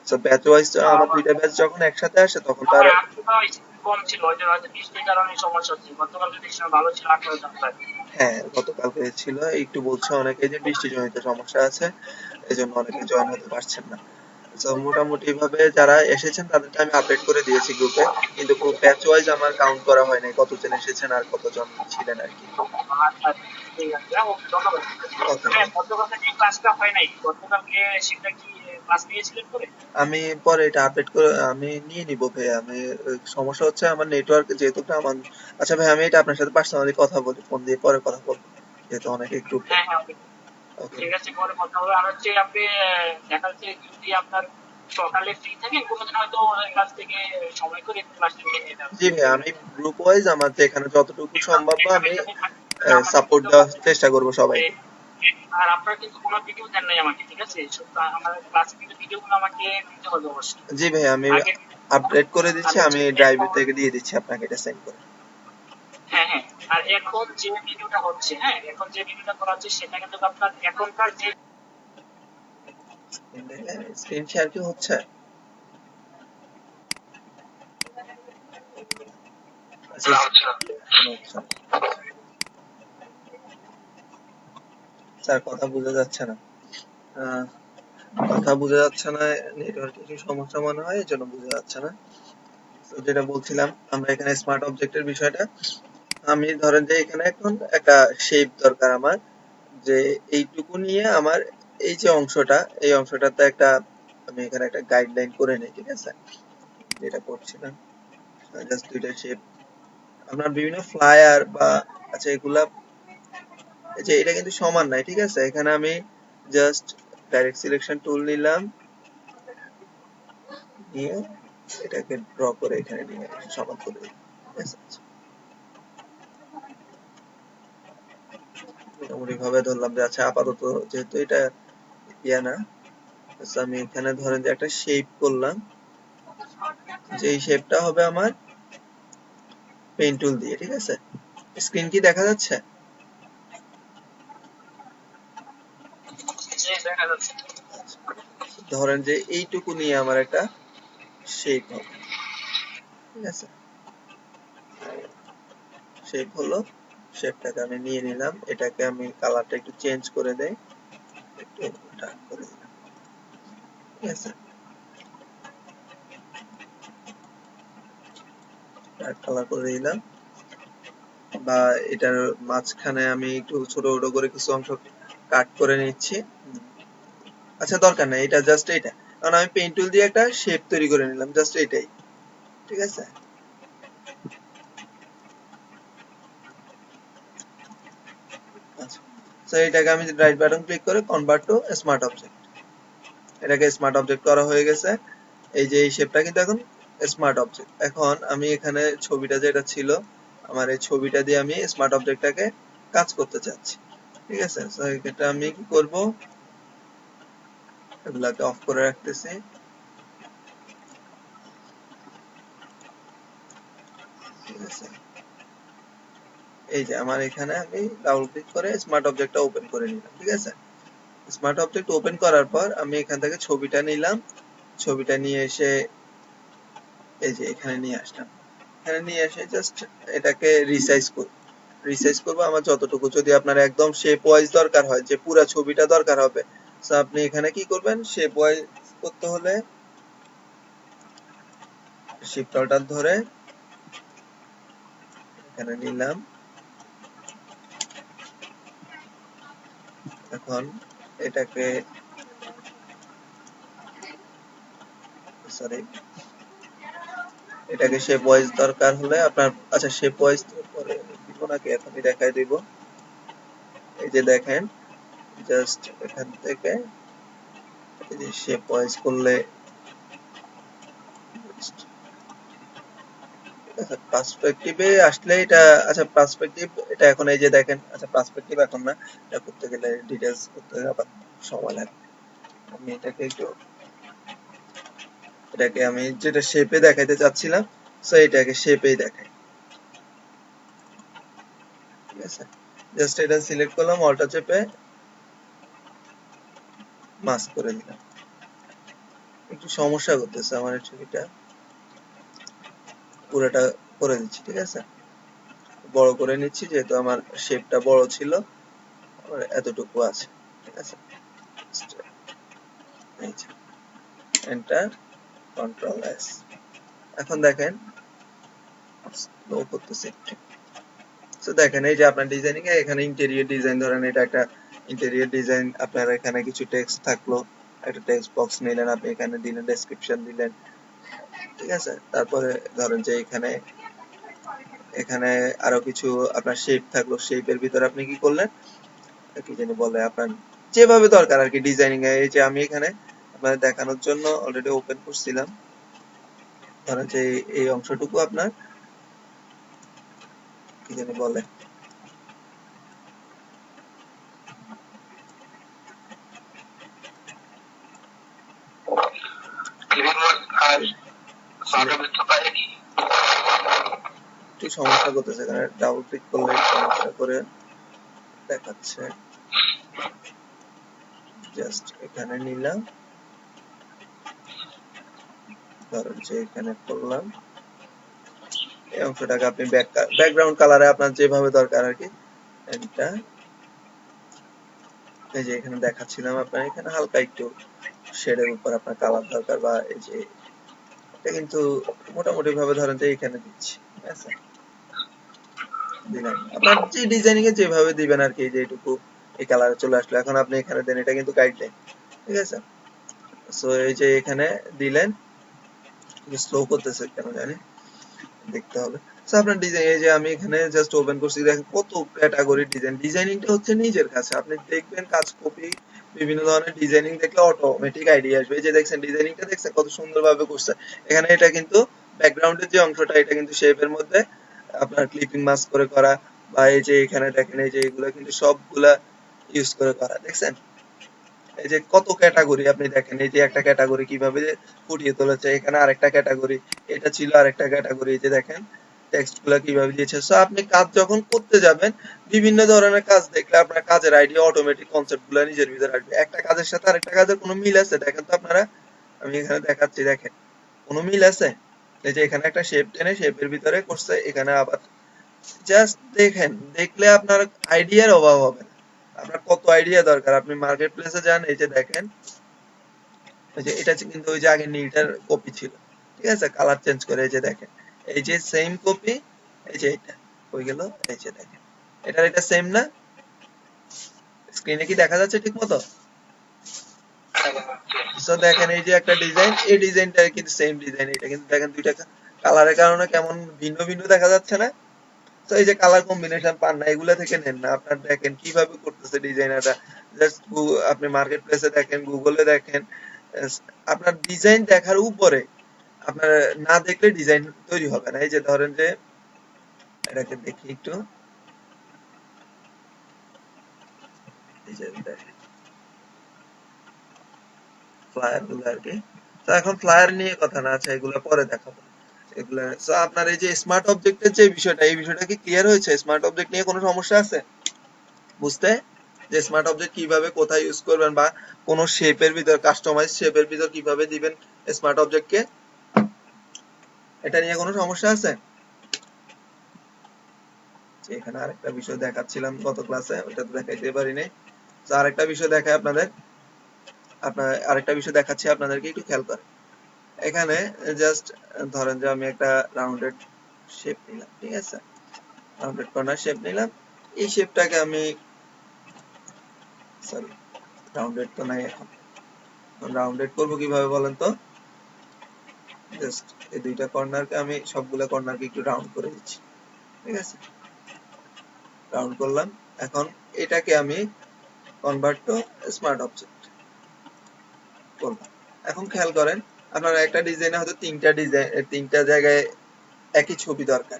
তো ব্যাচ ওয়াইজ আমার দুইটা ব্যাচ যখন একসাথে আসে তখন তার, আমার আজকে তো স্পিড কম ছিল, ওই জন্য হয়তো বৃষ্টির কারণে সমস্যা হচ্ছে। গতকাল যদি সময় ভালো ছিল, 18 জন প্রায়। হ্যাঁ গতকালকে ছিল একটু বলছে অনেকে যে বৃষ্টিজনিত সমস্যা আছে এজন্য অনেকে জয়েন হতে পারছেন না। তো মোটামুটি ভাবে যারা এসেছেন তাদেরকে আমি আপডেট করে দিয়েছি গ্রুপে, কিন্তু ব্যাচ ওয়াইজ আমার কাউন্ট করা হয় নাই কতজন এসেছেন আর কতজন ছিলেন আর কি। আচ্ছা, ঠিক আছে। ওকে, ধন্যবাদ। ওকে হ্যাঁ, গতকালকে যে ক্লাসটা হয় নাই, গতকালকে সেটা কি ক্লাস নিয়েছিলেন করে? আমি পরে এটা আপডেট করে আমি নিয়ে নিব ভাই। আমি সমস্যা হচ্ছে আমার নেটওয়ার্ক যেহেতু আমার। আচ্ছা ভাই আমি এটা আপনার সাথে পার্সোনালি কথা বলি, ফোন দিয়ে পরে কথা বলবো যেহেতু অনেকে গ্রুপে। হ্যাঁ, হ্যাঁ, ওকে। ওকে ঠিক আছে, পরে কথা হবে। আর হচ্ছে আপনি দেখা যাচ্ছে যদি আপনার সকালে ফ্রি থাকেন কোনোদিন হয়তো ওনার কাছ থেকে সময় করে ক্লাসটা নিয়ে নিলাম। জি ভাই, আমি গ্রুপ ওয়াইজ আমার যেখানে যতটুকু সম্ভব আমি আমাকে সাপোর্ট বুঝতে দেওয়ার পারছেন চেষ্টা করব যে সবাইকে। আর আপনারা কিন্তু কোনো ভিডিও দেন নাই আমাকে, ঠিক আছে? শুধু আমার ক্লাসে কিন্তু ভিডিওগুলো আমাকে দিতে হবে অবশ্যই। জি ভাই, আমি আগে আপডেট করে আর দিচ্ছি, হচ্ছে আমি ড্রাইভ এখন থেকে দিয়ে দিচ্ছি আপনাকে এটা সেন্ড করে। হ্যাঁ হ্যাঁ, আর এখন যে ভিডিওটা হচ্ছে, হ্যাঁ এখন যে ভিডিওটা করা হচ্ছে সেটা কিন্তু আপনার এখনকার যে স্ক্রিন শেয়ার কি হচ্ছে? আচ্ছা, আচ্ছা স্যার কথা বোঝা যাচ্ছে না। আহ, কথা বোঝা যাচ্ছে না, নেটওয়ার্ক কিছু সমস্যা মনে হয়, এজন্য বোঝা যাচ্ছে না। তো যেটা বলছিলাম, আমরা এখানে স্মার্ট অবজেক্টের বিষয়টা, আমি ধরেন যে এখানে এখন একটা শেপ দরকার আমার, যে এইটুকু নিয়ে আমার এই যে অংশটা, এই অংশটাতে একটা আমি এখানে একটা গাইডলাইন করে নেই, ঠিক আছে? যেটা করছিলাম জাস্ট দুইটা শেপ, আপনার বিভিন্ন ফ্লায়ার বা আচ্ছা এগুলা, এই যে এটা কিন্তু সমান নাই, ঠিক আছে? এখানে আমি জাস্ট ডাইরেক্ট সিলেকশন টুল নিলাম, নিয়ে এটাকে ড্র করে এখানে নিয়ে সমান করে দিই, ঠিক আছে? মোটামুটি ভাবে ধরলাম যে আচ্ছা আপাতত যেহেতু এটা ইয়া না, আচ্ছা আমি এখানে ধরেন যে একটা শেপ করলাম, যে এই শেপটা হবে আমার পেন টুল দিয়ে, ঠিক আছে? স্ক্রিন কি দেখা যাচ্ছে? যে দেখা যাচ্ছে ধরেন যে এইটুকু নিয়ে আমার একটা শেপ হবে, ঠিক আছে? শেপ হলো, শেপটাকে আমি নিয়ে নিলাম, এটাকে আমি কালারটা একটু চেঞ্জ করে দেই, একটু ডার্ক করে দিলাম, ঠিক আছে? ডার্ক কালার করে দিলাম, বা এটার মাঝখানে আমি একটু ছোট ছোট করে কিছু অংশ কাট করে নিচ্ছি। আচ্ছা দরকার নাই, এটা জাস্ট এটা, কারণ আমি পেন টুল দিয়ে একটা শেপ তৈরি করে নিলাম, জাস্ট এটাই, ঠিক আছে? আচ্ছা, তো এটাকে আমি রাইট বাটন ক্লিক করে কনভার্ট টু স্মার্ট অবজেক্ট, এটাকে স্মার্ট অবজেক্ট করা হয়ে গেছে। এই যে এই শেপটা কিন্তু এখন স্মার্ট অবজেক্ট। এখন আমি এখানে ছবিটা যেটা ছিল, আমার এই ছবিটা দিয়ে আমি স্মার্ট অবজেক্টটাকে কাজ করতে চাচ্ছি, ঠিক আছে? তো এটা আমি কি করব, এগুলাকে অফ করে রাখতেছি, ঠিক আছে? এই যে আমার এখানে আমি ডাবল ক্লিক করে স্মার্ট অবজেক্টটা ওপেন করে নিলাম, ঠিক আছে? স্মার্ট অবজেক্ট ওপেন করার পর আমি এখান থেকে ছবিটা নিলাম, ছবিটা নিয়ে এসে এই যে এখানে নিয়ে আসলাম, এখানে নিয়ে এসে জাস্ট এটাকে রিসাইজ করবো আমার যতটুকু। যদি আপনার একদম শেপ ওয়াইজ দরকার হয়, যে পুরো ছবিটা দরকার হবে, তো আপনি এখানে কি করবেন, শেপ ওয়াইজ করতে হলে শিফট অল্টার ধরে এখানে নিলাম। এখন এটাকে সরি, এটাকে শেপ ওয়াইজ দরকার হলে আপনার, আচ্ছা শেপ ওয়াইজ পরে দিব নাকি এখনই দেখাই দিব। এই যে দেখেন, জাস্ট এখান থেকে এই যে শেপ ওয়াইজ করলে, আচ্ছা পার্সপেক্টিভে আসলে এটা, আচ্ছা পার্সপেক্টিভ এটা এখন এই যে দেখেন, আচ্ছা পার্সপেক্টিভ এখন না, এটা করতে গেলে ডিটেইলস করতে গেলে আবার সময় লাগবে। আমি এটাকে আমি যেটা শেপে দেখাইতে চাচ্ছিলাম, সো এটাকে শেপেই দেখাই, ঠিক আছে? জাস্ট এটা সিলেক্ট করলাম, অল্টা চেপে মাস্ক করে দিলাম। একটু সমস্যা করতেছে আমার এই ছবিটা, পুরোটা করে দিচ্ছি, ঠিক আছে? বড় করে নিচ্ছি যেহেতু আমার শেপটা বড় ছিল, আমার এতটুকু আছে, ঠিক আছে? এই যে এন্টার, কন্ট্রোল এস। এখন দেখেন স্লো করতেছে একটু। তো দেখেন এই যে আপনার ডিজাইনিং এ এখানে ইন্টেরিয়র ডিজাইন, ধরেন এটা একটা ইন্টেরিয়র ডিজাইন, আপনার এখানে কিছু টেক্সট থাকলো, একটা টেক্সট বক্স নিলেন, আপনি এখানে দিলেন, ডেসক্রিপশন দিলেন, ঠিক আছে? তারপরে ধরেন যে এখানে এখানে আরো কিছু আপনার শেপ থাকলো, শেপের ভিতরে আপনি কি করলেন, কি জানি বলে আপনার যেভাবে দরকার আর কি ডিজাইনিং এ। এই যে আমি এখানে আপনাদের দেখানোর জন্য অলরেডি ওপেন করছিলাম। ধরেন যে এই অংশটুকু আপনার কি জানি বলে, একটু সমস্যা করতেছে, এখানে ডাবল ক্লিক করলে সমস্যা করে দেখাচ্ছে। জাস্ট এখানে নিলাম, ধরেন যে এখানে করলাম, এই অংশটাকে আপনি ব্যাকগ্রাউন্ড কালারে আপনার যেভাবে দরকার আর কি, এটা এই যে এখানে দেখাচ্ছিলাম আপনার এখানে হালকা একটু শেডের উপর আপনার কালার দরকার, বা এই যে এটা কিন্তু মোটামুটি ভাবে ধরেন যে এখানে দিচ্ছি, ঠিক আছে, দিলাম। আপনার যে ডিজাইনিং এ যেভাবে দিবেন আর কি, এই যে এটুকু এই কালারে চলে আসলো, এখন আপনি এখানে দেন, এটা কিন্তু গাইডলাইন, ঠিক আছে। সো এই যে এখানে দিলেন, স্লো করতেছে কেন জানি, দেখতে হবে। সো আপনার ডিজাইন, এই যে আমি এখানে জাস্ট ওপেন করছি, দেখেন কত ক্যাটাগরি ডিজাইন। ডিজাইনিংটা হচ্ছে নিজের কাছে, আপনি দেখবেন কাজ কপি বিভিন্ন ধরনের ডিজাইনিং দেখলে অটোমেটিক আইডিয়া আসবে। এই যে দেখছেন ডিজাইনিংটা, দেখছেন কত সুন্দরভাবে করছে। এখানে এটা কিন্তু ব্যাকগ্রাউন্ডের যে অংশটা, এটা কিন্তু শেপের মধ্যে আপনার ক্লিপিং মাস্ক করে করা, বা এই যে এখানে দেখেন এই যে এগুলো কিন্তু সবগুলা ইউজ করে করা, দেখছেন এই যে কত ক্যাটাগরি। আপনি দেখেন এই যে একটা ক্যাটাগরি কিভাবে ফুটিয়ে তুলেছে, এখানে আরেকটা ক্যাটাগরি, এটা ছিল আরেকটা ক্যাটাগরি, এই যে দেখেন টেক্সট গুলা কিভাবে দিয়েছে। সো আপনি কাজ যখন করতে যাবেন, বিভিন্ন ধরনের কাজ দেখলে আপনার কাজের আইডিয়া অটোমেটিক কনসেপ্ট গুলা নিজের ভিতরে আসবে। একটা কাজের সাথে আরেকটা কাজের কোনো মিল আছে দেখেন তো আপনারা, আমি এখানে দেখাচ্ছি, দেখেন কোনো মিল আছে? এই যে এখানে একটা শেপ টেনে শেপের ভিতরে করছে, এখানে আবার জাস্ট দেখেন, দেখলে আপনার আইডিয়ার অভাব হবে না। আপনার কত আইডিয়া দরকার, আপনি মার্কেট প্লেসে যান, এই যে দেখেন ওই যে এটা কিন্তু ওই যে আগে নীলটার কপি ছিল, ঠিক আছে, কালার চেঞ্জ করে এই যে দেখেন, এই যে সেম কপি, এই যে এটা হয়ে গেল, এই যে দেখেন এটা সেম না? স্ক্রিনে কি দেখা যাচ্ছে ঠিক মতো? সো দেখেন এই যে একটা ডিজাইন, এই ডিজাইনটা কিন্তু সেম ডিজাইন, এটা কিন্তু দেখেন দুইটা কালারের কারণে কেমন ভিন্ন ভিন্ন দেখা যাচ্ছে না? তো এই যে কালার কম্বিনেশন পান না, এগুলা থেকে নেন না। আপনার দেখেন কিভাবে করতেছে ডিজাইনাররা, জাস্ট আপনি মার্কেট প্লেসে দেখেন, গুগলে দেখেন, আপনার ডিজাইন দেখার উপরে আপনার না দেখলে ডিজাইন তৈরি হবে না। এই যে ধরেন যে এটাকে দেখি একটু, এই যে দেখেন ফ্লায়ার গুলো আর কি। তো এখন ফ্লায়ার নিয়ে কথা না, আচ্ছা এগুলো পরে দেখাবো। এগুলা সো আপনার এই যে স্মার্ট অবজেক্টের যে বিষয়টা, এই বিষয়টা কি ক্লিয়ার হয়েছে? স্মার্ট অবজেক্ট নিয়ে কোনো সমস্যা আছে বুঝতে? যে স্মার্ট অবজেক্ট কিভাবে কোথায় ইউজ করবেন, বা কোন শেপের ভিতর কাস্টমাইজ শেপের ভিতর কিভাবে দিবেন স্মার্ট অবজেক্টকে, এটা নিয়ে কোনো সমস্যা আছে? এখানে আরেকটা বিষয় দেখাচ্ছিলাম গত ক্লাসে, ওটা তো দেখাইতে পারি নাই। তো আরেকটা বিষয় দেখায় আপনাদের, আপনার আরেকটা বিষয় দেখাচ্ছি আপনাদেরকে, একটু খেয়াল করেন। এখানে জাস্ট ধরেন যে আমি একটা রাউন্ডেড শেপ নিলাম, ঠিক আছে, রাউন্ডেড কর্নার শেপ নিলাম। এই শেপটাকে আমি, সরি রাউন্ডেড তো নাই, এখন রাউন্ডেড করবো কিভাবে বলেন তো? জাস্ট এই দুইটা কর্নারকে আমি সবগুলা কর্নারকে একটু রাউন্ড করে দিচ্ছি, ঠিক আছে, রাউন্ড করলাম। এখন এটাকে আমি কনভার্ট টু স্মার্ট অবজেক্ট করব। এখন খেয়াল করেন, আপনারা একটা ডিজাইনে হয়তো তিনটা জায়গায় একই ছবি দরকার,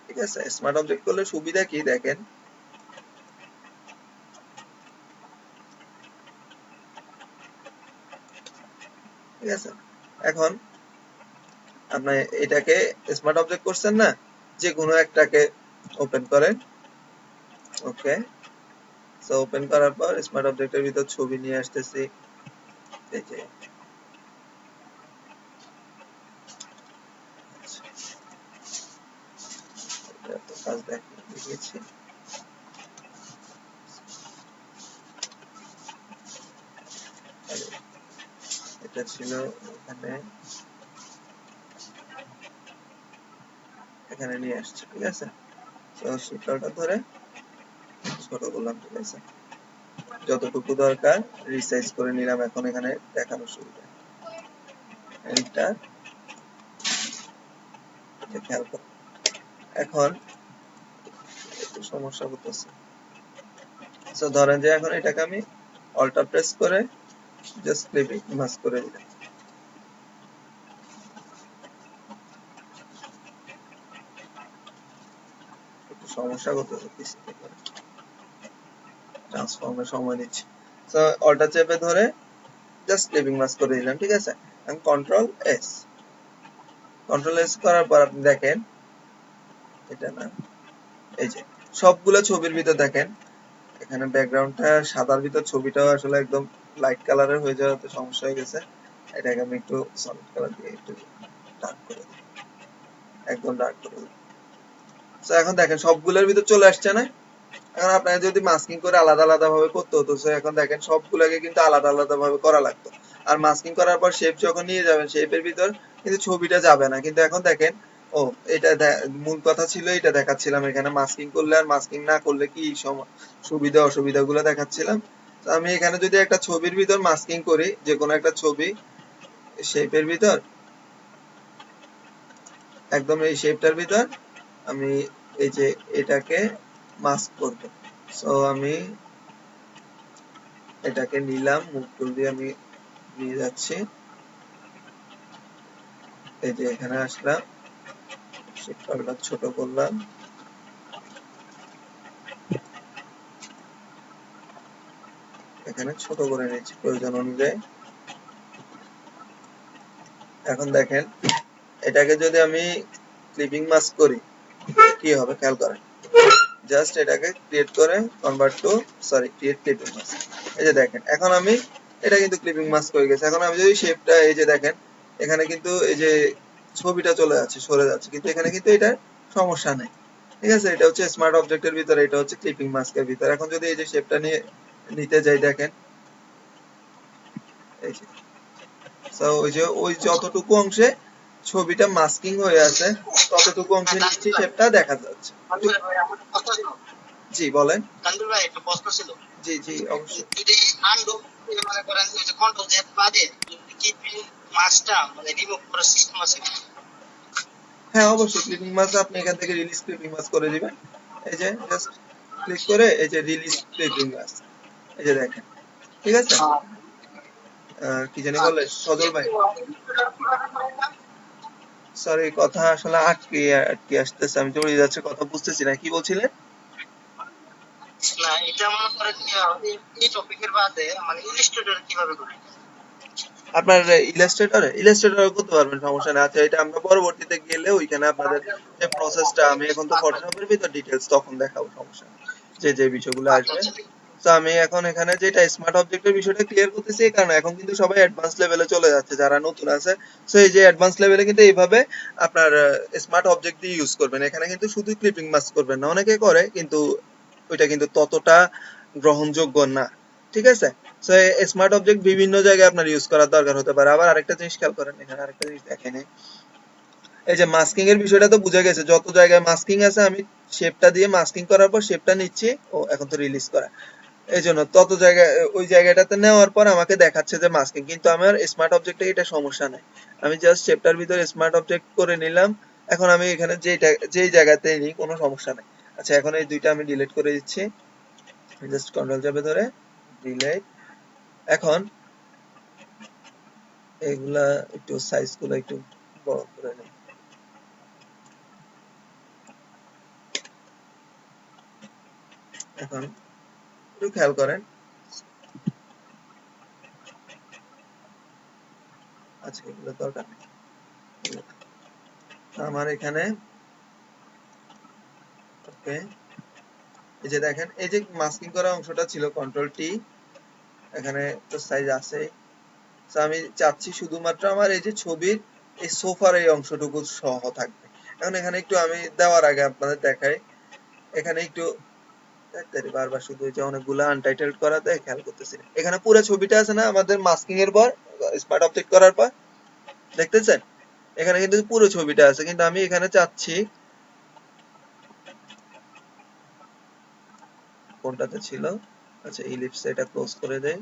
ঠিক আছে। স্মার্ট অবজেক্ট করলে সুবিধা কি দেখেন, ঠিক আছে। এখন আপনি এটাকে স্মার্ট অবজেক্ট করছেন না, যে কোনো একটাকে ওপেন করেন, ওকে। সো ওপেন করার পর স্মার্ট অবজেক্টের ভিতর ছবি নিয়ে আসতেছি, এই যে এটা তো কাজ দেখিয়েছি, এটা ছিল এখানে, এখানে নিয়ে আসছে, ঠিক আছে। তো সূত্রটা ধরে ছোট করলাম, ঠিক আছে, যতটুকু দরকার রিসাইজ করে নিলাম। এখন এখানে দেখানোর সুবিধা, এন্টার, খেয়াল করো। এখন একটু সমস্যা হতেছে। সো ধরেন যে এখন এটাকে আমি অল্টার প্রেস করে জাস্ট ক্লিপিং মাস্ক করে দিলাম। একটু সমস্যা করতেছে পিসিতে করে, ট্রান্সফর্মে সময় নিচ্ছে। সো অল্টার চেপে ধরে জাস্ট ক্লিপিং মাস্ক করে দিলাম, ঠিক আছে। এখন কন্ট্রোল এস, কন্ট্রোল এস করার পর আপনি দেখেন এটা না, এই যে সবগুলো ছবির ভিতর দেখেন এখানে ব্যাকগ্রাউন্ডটা সাদার ভিতর ছবিটাও আসলে একদম লাইট কালারের হয়ে যাওয়াতে সমস্যা হয়ে গেছে। এটাকে আমি একটু সলিড কালার দিয়ে একটু ডার্ক করে দিই, একদম ডার্ক করে দিই। তো এখন দেখেন সবগুলোর ভিতর চলে আসছে না। এখন আপনাকে যদি মাস্কিং করে আলাদা আলাদা ভাবে করতে হতো, সো এখন দেখেন সবগুলোকে কিন্তু আলাদা আলাদা ভাবে করা লাগতো। আর মাস্কিং করার পর শেপ যখন নিয়ে যাবেন শেপের ভিতর কিন্তু ছবিটা যাবে না। কিন্তু এখন দেখেন, ও এটা মূল কথা ছিল, এটা দেখাচ্ছিলাম এখানে মাস্কিং করলে আর মাস্কিং না করলে কি সুবিধা অসুবিধা গুলো দেখাচ্ছিলাম। তো আমি এখানে যদি একটা ছবির ভিতর মাস্কিং করি, যে কোনো একটা ছবি শেপের ভিতর, একদম এই শেপটার ভিতর আমি এই যে এটাকে মাস্ক করব। সো আমি এটাকে নিলাম, মুভ টুল দিয়ে আমি নিয়ে যাচ্ছি, এই যে এখানে আসলাম, শেপটা ছোট করলাম, এখানে ছোট করে নিচ্ছি প্রয়োজন অনুযায়ী। এখন দেখেন এটাকে যদি আমি ক্লিপিং মাস্ক করি কি হবে খেয়াল করেন। জাস্ট এটাকে ক্রিয়েট করে convert to, sorry create clipping mask, এই যে দেখেন এখন আমি এটা কিন্তু ক্লিপিং মাস্ক হয়ে গেছে। এখন আমি যদি শেপটা, এই যে দেখেন এখানে কিন্তু এই যে ছবিটা চলে যাচ্ছে, সরে যাচ্ছে, কিন্তু এখানে কিন্তু এটার সমস্যা নেই, ঠিক আছে। এটা হচ্ছে স্মার্ট অবজেক্টের ভিতরে, এটা হচ্ছে ক্লিপিং মাস্কের ভিতরে। এখন যদি এই যে শেপটা নিয়ে নিতে যাই দেখেন, এই যে ওই যে ওই যতটুকু অংশে ছবিটা মাস্কিং হয়ে আছে ততটুকু অংশে নিচে শেপটা দেখা যাচ্ছে। জি বলেন। তানভীর ভাই একটা প্রশ্ন ছিল। জি জি অবশ্যই। যদি আনডু মনে করেন যে কন্ট্রোল জেড বাদে ক্লিপিং মাস্কটা মানে রিমুভ করার সিস্টেম আছে? হ্যাঁ অবশ্যই, ক্লিপিং মাস্ক আপনি এখান থেকে রিলিজ ক্লিপিং মাস্ক করে দিবেন। এই যে জাস্ট ক্লিক করে এই যে রিলিজ ক্লিপিং মাস্ক, এই যে দেখেন, ঠিক আছে। কি জানি বলে সজল ভাই, সরি কথা আসলে আটকে আটকে আসতেছে, আমি জড়িয়ে যাচ্ছে, কথা বুঝতেছি না, কি বলছিলেন? না এটা মনে করেন এই টপিকের বাদে মানে ইলাস্ট্রেটর কিভাবে করি? আপনার ইলাস্ট্রেটরে করতে পারবেন, সমস্যা নেই। আচ্ছা এটা আমরা পরবর্তীতে গেলে ওইখানে আপনাদের যে প্রসেসটা, আমি এখন তো ফটোশপের ভিতর ডিটেইলস তখন দেখাবো, সমস্যা নেই, যে যে বিষয়গুলো আসবে। তো আমি এখন এখানে যেটা স্মার্ট অবজেক্টের বিষয়টা ক্লিয়ার করতেছি, এই কারণে এখন কিন্তু সবাই অ্যাডভান্স লেভেলে চলে যাচ্ছে যারা নতুন আছে। সো এই যে অ্যাডভান্স লেভেলে কিন্তু এইভাবে আপনার স্মার্ট অবজেক্ট দিয়ে ইউজ করবেন। এখানে কিন্তু শুধু ক্লিপিং মাস্ক করবেন না, অনেকে করে কিন্তু ওইটা কিন্তু ততটা গ্রহণযোগ্য না, ঠিক আছে। সো স্মার্ট অবজেক্ট বিভিন্ন জায়গায় আপনার ইউজ করার দরকার হতে পারে। আবার আরেকটা জিনিস খেয়াল করেন, এখানে আরেকটা জিনিস দেখেন, এই যে মাস্কিং এর বিষয়টা তো বুঝা গেছে, যত জায়গায় মাস্কিং আছে আমি শেপটা দিয়ে মাস্কিং করার পর শেপটা নিচ্ছি, ও এখন তো রিলিজ করা, এই জন্য তত জায়গায় ওই জায়গাটাতে নেওয়ার পর আমাকে দেখাচ্ছে যে মাস্কিং, কিন্তু আমার স্মার্ট অবজেক্টে এটা সমস্যা নাই। আমি জাস্ট শেপটার ভিতরে স্মার্ট অবজেক্ট করে নিলাম, এখন আমি এখানে যেই জায়গাতে নিই কোনো সমস্যা নাই। আচ্ছা এখন এই দুইটা আমি ডিলিট করে দিচ্ছি, জাস্ট কন্ট্রোল চাপে ধরে ডিলিট। এখন এগুলা একটু সাইজ গুলো একটু বড় করে নিই। এখন একটু খেয়াল করেন, আচ্ছা এগুলো দরকার নেই। আমার এখানে ওকে, এই যে দেখেন এই যে মাস্কিং করা অংশটা ছিল কন্ট্রোল টি, এখানে তো সাইজ আছে। তো আমি চাচ্ছি শুধুমাত্র আমার এই যে ছবির এই সোফার এই অংশটুকু সহ থাকবে। এখন এখানে একটু আমি দেওয়ার আগে আপনাদের দেখাই, এখানে একটু বারবার শুধু এই যে অনেকগুলো আনটাইটেলড করাতে খেয়াল করতেছি না। এখানে পুরো ছবিটা আছে না আমাদের মাস্কিং এর পর, স্মার্ট অবজেক্ট করার পর, দেখতেছেন এখানে কিন্তু পুরো ছবিটা আছে, কিন্তু আমি এখানে চাচ্ছি কোনটাতে ছিল, আচ্ছা ইলিপস, এটা ক্লোজ করে দেই,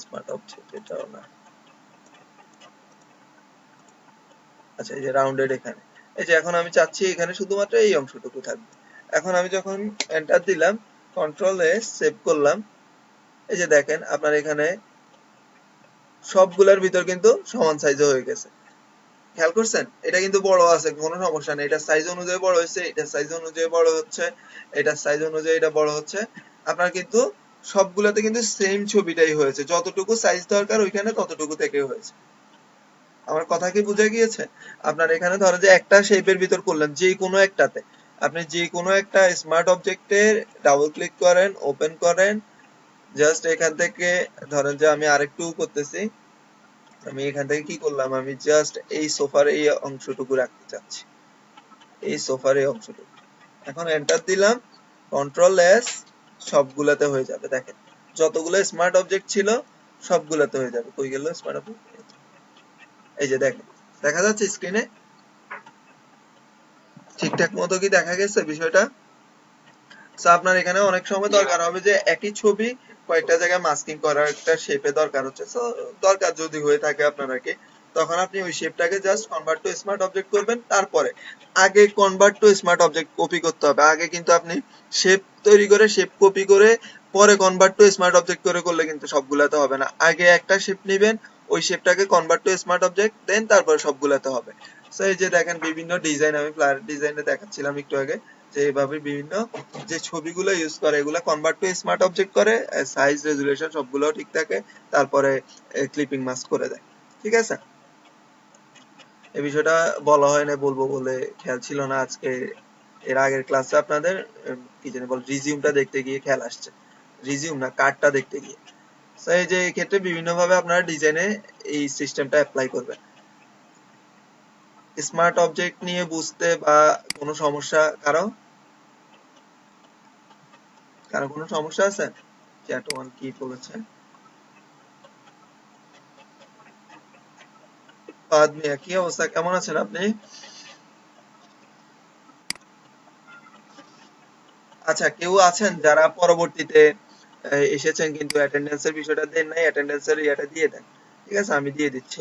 স্মার্ট অবজেক্ট এটাও না, আচ্ছা এই যে রাউন্ডেড এখানে, এই যে এখন আমি চাচ্ছি এখানে শুধুমাত্র এই অংশটুকু থাকবে। এখন আমি যখন এন্টার দিলাম, কন্ট্রোল এস সেভ করলাম, এই যে দেখেন আপনার এখানে সবগুলোর ভিতর কিন্তু সমান সাইজে হয়ে গেছে, খেয়াল করছেন? এটা কিন্তু বড় আছে, কোনো সমস্যা নেই, এটা সাইজ অনুযায়ী বড় হয়েছে, এটা সাইজ অনুযায়ী বড় হচ্ছে, এটা সাইজ অনুযায়ী এটা বড় হচ্ছে। আপনার কিন্তু সবগুলোতে কিন্তু সেম ছবিটাই হয়েছে, যতটুকু সাইজ দরকার ওইখানে ততটুকু থেকে হয়েছে। আমার কথা কি বুঝে গিয়েছে? আপনার এখানে ধরো যে একটা শেপের ভিতর করলেন, যে কোনো একটাতে আপনি যে কোনো একটা স্মার্ট অবজেক্টে ডাবল ক্লিক করেন, ওপেন করেন, জাস্ট এখান থেকে ধরেন যে আমি আরেকটু করতেছি, আমি এখান থেকে কি করলাম, আমি জাস্ট এই সোফার এই অংশটুকু রাখতে চাচ্ছি, এই সোফার এই অংশটুকু। এখন এন্টার দিলাম, কন্ট্রোল এস, সবগুলাতে হয়ে যাবে। দেখেন যতগুলো স্মার্ট অবজেক্ট ছিল সবগুলাতে হয়ে যাবে। কই গেল স্মার্ট অবজেক্ট? এই যে দেখেন, দেখা যাচ্ছে স্ক্রিনে ঠিকঠাক মতো কি দেখা গেছে বিষয়টা? সো আপনার এখানে অনেক সময় দরকার হবে যে একই ছবি কয়েকটা জায়গায় মাস্কিং করার একটা শেপে দরকার হচ্ছে, সো দরকার যদি হয়ে থাকে আপনার কি, তখন আপনি ওই শেপটাকে just convert to smart object করবেন। তারপরে আগে convert to smart object copy করতে হবে, আগে কিন্তু আপনি শেপ তৈরি করে শেপ কপি করে পরে কনভার্ট টু স্মার্ট অবজেক্ট করে করলে কিন্তু সবগুলাতে হবে না। আগে একটা শেপ নেবেন, ওই শেপটাকে কনভার্ট টু স্মার্ট অবজেক্ট দেন, তারপরে সবগুলাতে হবে। সো এই যে দেখেন বিভিন্ন ডিজাইন, আমি ফ্লায়ার ডিজাইনে দেখাচ্ছিলাম একটু আগে, যে এইভাবে বিভিন্ন যে ছবিগুলো ইউজ করে এগুলো কনভার্ট টু স্মার্ট অবজেক্ট করে, সাইজ রেজুলেশন সবগুলো ঠিক থাকে, তারপরে ক্লিপিং মাস্ক করে দেয়। ঠিক আছে, এই বিষয়টা বলা হয় না, বলবো বলে খেয়াল ছিল না আজকে। এর আগের ক্লাসে আপনাদের কি জানি বল রিজিউমটা দেখতে গিয়ে খেয়াল আসছে, রিজিউম না কার্ডটা দেখতে গিয়ে। তো এই যে এই ক্ষেত্রে বিভিন্ন ভাবে আপনারা ডিজাইনে এই সিস্টেমটা অ্যাপ্লাই করবেন। স্মার্ট অবজেক্ট নিয়ে বুঝতে বা কোনো সমস্যা কারো কারো কোনো সমস্যা আছে? চ্যাট ওয়ান কি বলেছে? ফাহাদ মিয়া, কি অবস্থা, কেমন আছেন আপনি? আচ্ছা, কেউ আছেন যারা পরবর্তীতে এসেছেন কিন্তু অ্যাটেন্ডেন্সের বিষয়টা দেন নাই? অ্যাটেন্ডেন্সের ইয়েটা দিয়ে দেন, ঠিক আছে, আমি দিয়ে দিচ্ছি,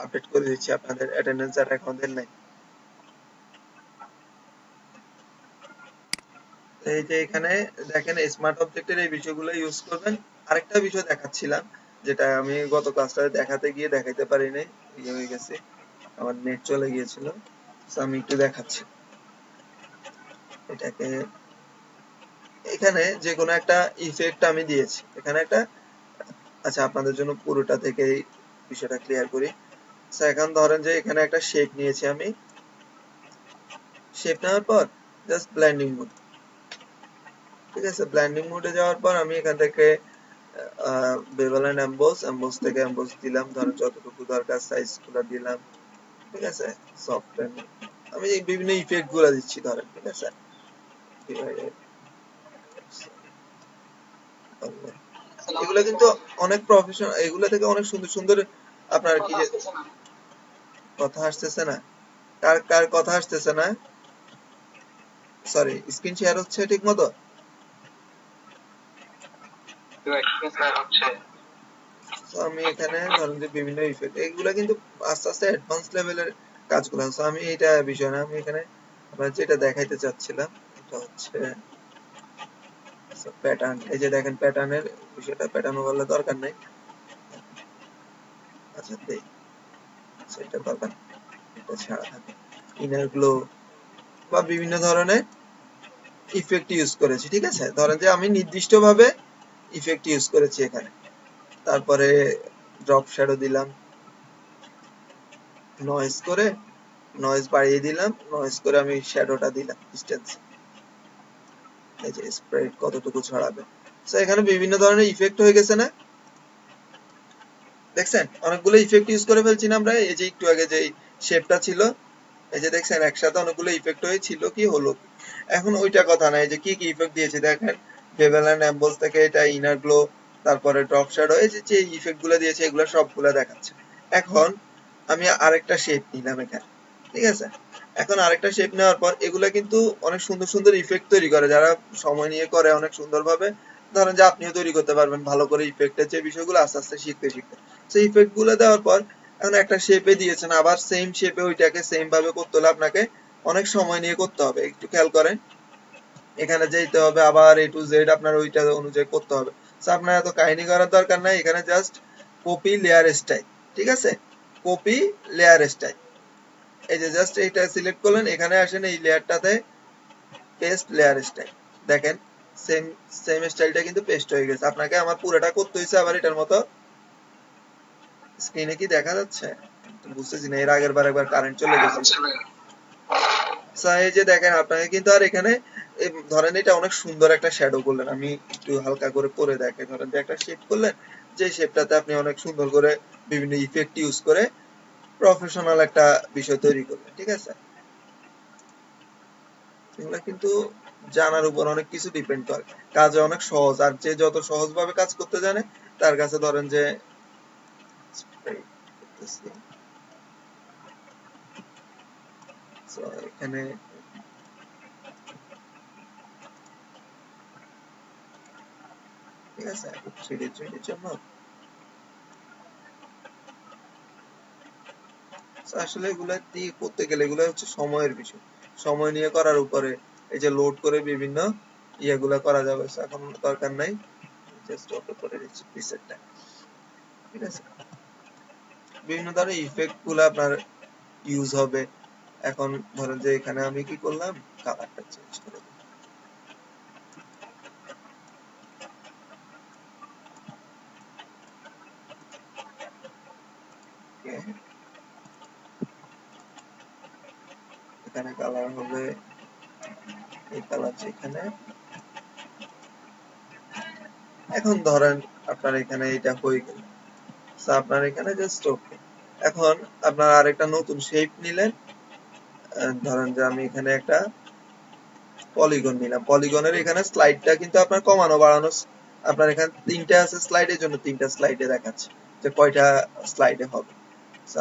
আপডেট করে দিচ্ছি আপনাদের অ্যাটেন্ডেন্স যারা এখন দেন নাই। এই যে এখানে দেখেন স্মার্ট অবজেক্টের এই বিষয়গুলো ইউজ করবেন। আরেকটা বিষয় দেখাচ্ছিলাম, যেটা আমি গত ক্লাসটাতে দেখাতে গিয়ে দেখাইতে পারি নাই, ইয়ে হয়ে গেছে, আমার নেট চলে গিয়েছিল। So আমি একটু দেখাচ্ছি এটাকে। এখানে যে কোনো একটা ইফেক্ট আমি দিয়েছি এখানে একটা, আচ্ছা আপনাদের জন্য পুরোটা থেকে বিষয়টা ক্লিয়ার করি। So এখন ধরেন যে এখানে একটা শেপ নিয়েছি আমি, শেপ নেওয়ার পর জাস্ট ব্লেন্ডিং মোড, ঠিক আছে, ব্লেন্ডিং মোডে যাওয়ার পর আমি এখান থেকে বেভেল এন্ড এমবোস, এমবোস থেকে এমবোস দিলাম, ধরেন যতটুকু দরকার সাইজ গুলো দিলাম, ঠিক আছে, সফট আমি এই বিভিন্ন ইফেক্ট গুলো দিচ্ছি ধরেন, ঠিক আছে, এগুলো কিন্তু অনেক প্রফেশনাল, এগুলো থেকে অনেক সুন্দর সুন্দর আপনার কি যে কথা আসতেছে না, কার কার কথা আসতেছে না, সরি স্ক্রিন শেয়ার হচ্ছে ঠিক মতো? তো আমি এখানে ধরেন যে বিভিন্ন ইফেক্ট এগুলা কিন্তু আস্তে আস্তে অ্যাডভান্স লেভেলের কাজগুলো, তো আমি এটা বিষয় না, আমি এখানে আপনার যেটা দেখাইতে চাচ্ছিলাম এটা হচ্ছে প্যাটার্ন। এই যে দেখেন প্যাটার্নের বিষয়টা, প্যাটার্ন বললে দরকার নেই, আচ্ছা দেই, সেটা দরকার, এটা ছাড়া থাকে, ইনার গ্লো বা বিভিন্ন ধরনের ইফেক্ট ইউজ করেছি, ঠিক আছে, ধরেন যে আমি নির্দিষ্টভাবে ইফেক্ট ইউজ করেছি এখানে। তারপরে ড্রপ শ্যাডো দিলাম, নয়েজ করে নয়েজ বাড়িয়ে দিলাম, নয়েজ করে আমি শ্যাডোটা দিলাম ডিসটেন্স, এই যে স্প্রেড কতটুকু ছড়াবে। সো এখানে বিভিন্ন ধরনের ইফেক্ট হয়ে গেছে না, দেখছেন অনেকগুলো ইফেক্ট ইউজ করে ফেলছি না আমরা। এই যে একটু আগে যে শেপটা ছিল, এই যে দেখছেন একসাথে অনেকগুলো ইফেক্ট হয়েছিল, কি হলো এখন ওইটা কথা নাই, যে কি কি ইফেক্ট দিয়েছি দেখেন, বেভেল এন্ড এমবোস থেকে এটা ইনার গ্লো, তারপরে ড্রপ শ্যাডো, এই যে যে ইফেক্ট গুলো দিয়েছে এগুলো সবগুলো দেখাচ্ছে। এখন আমি আরেকটা শেপ নিলাম এখানে, ঠিক আছে, এখন আরেকটা শেপ নেওয়ার পর এগুলা কিন্তু অনেক সুন্দর সুন্দর ইফেক্ট তৈরি করে, যারা সময় নিয়ে করে অনেক সুন্দরভাবে, ধরেন যে আপনিও তৈরি করতে পারবেন ভালো করে ইফেক্টের যে বিষয়গুলো আস্তে আস্তে শিখতে শিখতে। সেই ইফেক্ট গুলো দেওয়ার পর এখন একটা শেপে দিয়েছেন, আবার সেম শেপে ওইটাকে সেম ভাবে করতে হলে আপনাকে অনেক সময় নিয়ে করতে হবে, একটু খেয়াল করেন, এখানে যেতে হবে আবার এ টু জেড আপনার ওইটা অনুযায়ী করতে হবে। আপনার এত কাহিনী করার দরকার নাই, এখানে জাস্ট কপি লেয়ার স্টাইল, ঠিক আছে, কপি লেয়ার স্টাইল, এই যে জাস্ট এইটা সিলেক্ট করলেন, এখানে আসেন এই লেয়ারটাতে পেস্ট লেয়ার স্টাইল, দেখেন সেম সেম স্টাইলটা কিন্তু পেস্ট হয়ে গেছে। আপনাকে আমার পুরোটা করতে হয়েছে আবার এটার মতো। স্ক্রিনে কি দেখা যাচ্ছে বুঝতেছি না, এর আগের বার একবার কারেন্ট চলে গেছে। এই যে দেখেন আপনাকে কিন্তু আর এখানে ধরেন এটা অনেক সুন্দর একটা শ্যাডো করলেন, আমি একটু হালকা করে দেখেন, ধরেন যে একটা শেপ করলেন, যে শেপটাতে আপনি অনেক সুন্দর করে বিভিন্ন ইফেক্ট ইউজ করে প্রফেশনাল একটা বিষয় তৈরি করলেন, ঠিক আছে। এগুলো কিন্তু জানার উপর অনেক কিছু ডিপেন্ড করে, কাজে অনেক সহজ, আর যে যত সহজ ভাবে কাজ করতে জানে তার কাছে ধরেন যে এখানে ঠিক আছে 3D জন্য আসলে এগুলা দিয়ে করতে গেলে এগুলো হচ্ছে সময়ের বিষয়, সময় নিয়ে করার উপরে, এই যে লোড করে বিভিন্ন ইয়েগুলা করা যাবে, এখন দরকার নাই, জাস্ট ওকে করে দিচ্ছি প্রিসেটটা, ঠিক আছে। বিভিন্ন ধরনের ইফেক্ট গুলো আপনার ইউজ হবে। এখন ধরেন যে এখানে আমি কি করলাম, কালারটা চেঞ্জ করে দিই, এখানে কালার হবে এই কালার এখানে। এখন ধরেন আপনার এখানে এটা হয়ে গেল, আপনার এখানে জাস্ট ওকে। এখন আপনার আরেকটা নতুন শেপ নিলেন, ধরেন যে আমি এখানে একটা পলিগন নিলাম, পলিগনের এখানে স্লাইডটা কিন্তু আপনার কমানো বাড়ানো, আপনার এখানে 3টা আছে স্লাইডের জন্য 3টা স্লাইডে দেখাচ্ছে যে কয়টা স্লাইডে হবে।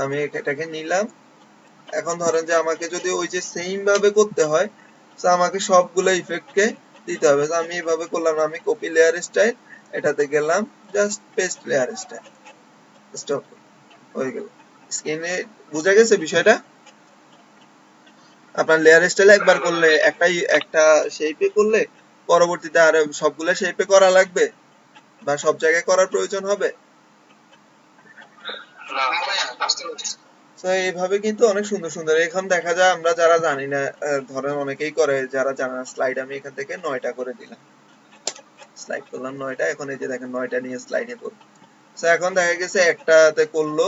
আমি এটাকে নিলাম। এখন ধরেন যে আমাকে যদি ওই যে সেম ভাবে করতে হয়, আমাকে সবগুলো ইফেক্টকে দিতে হবে। আমি এইভাবে করলাম, আমি কপি লেয়ার স্টাইল, এটাতে গেলাম, just paste layer style, stop, হয়ে গেল। স্ক্রিনে বোঝা গেছে বিষয়টা? আপনার লেয়ার স্টাইল একবার করলে একটা শেপে করলে পরবর্তীতে আর সবগুলো শেপে করা লাগবে বা সব জায়গায় করার প্রয়োজন হবে তো এইভাবে কিন্তু অনেক সুন্দর সুন্দর, এখন দেখা যায় আমরা যারা জানি না, ধরেন অনেকেই করে যারা জানে না, স্লাইড আমি এখান থেকে 9টা করে দিলাম, স্লাইড করলাম 9টা, এখন এই যে দেখেন 9টা নিয়ে স্লাইডে করব। এখন দেখা গেছে একটাতে করলো,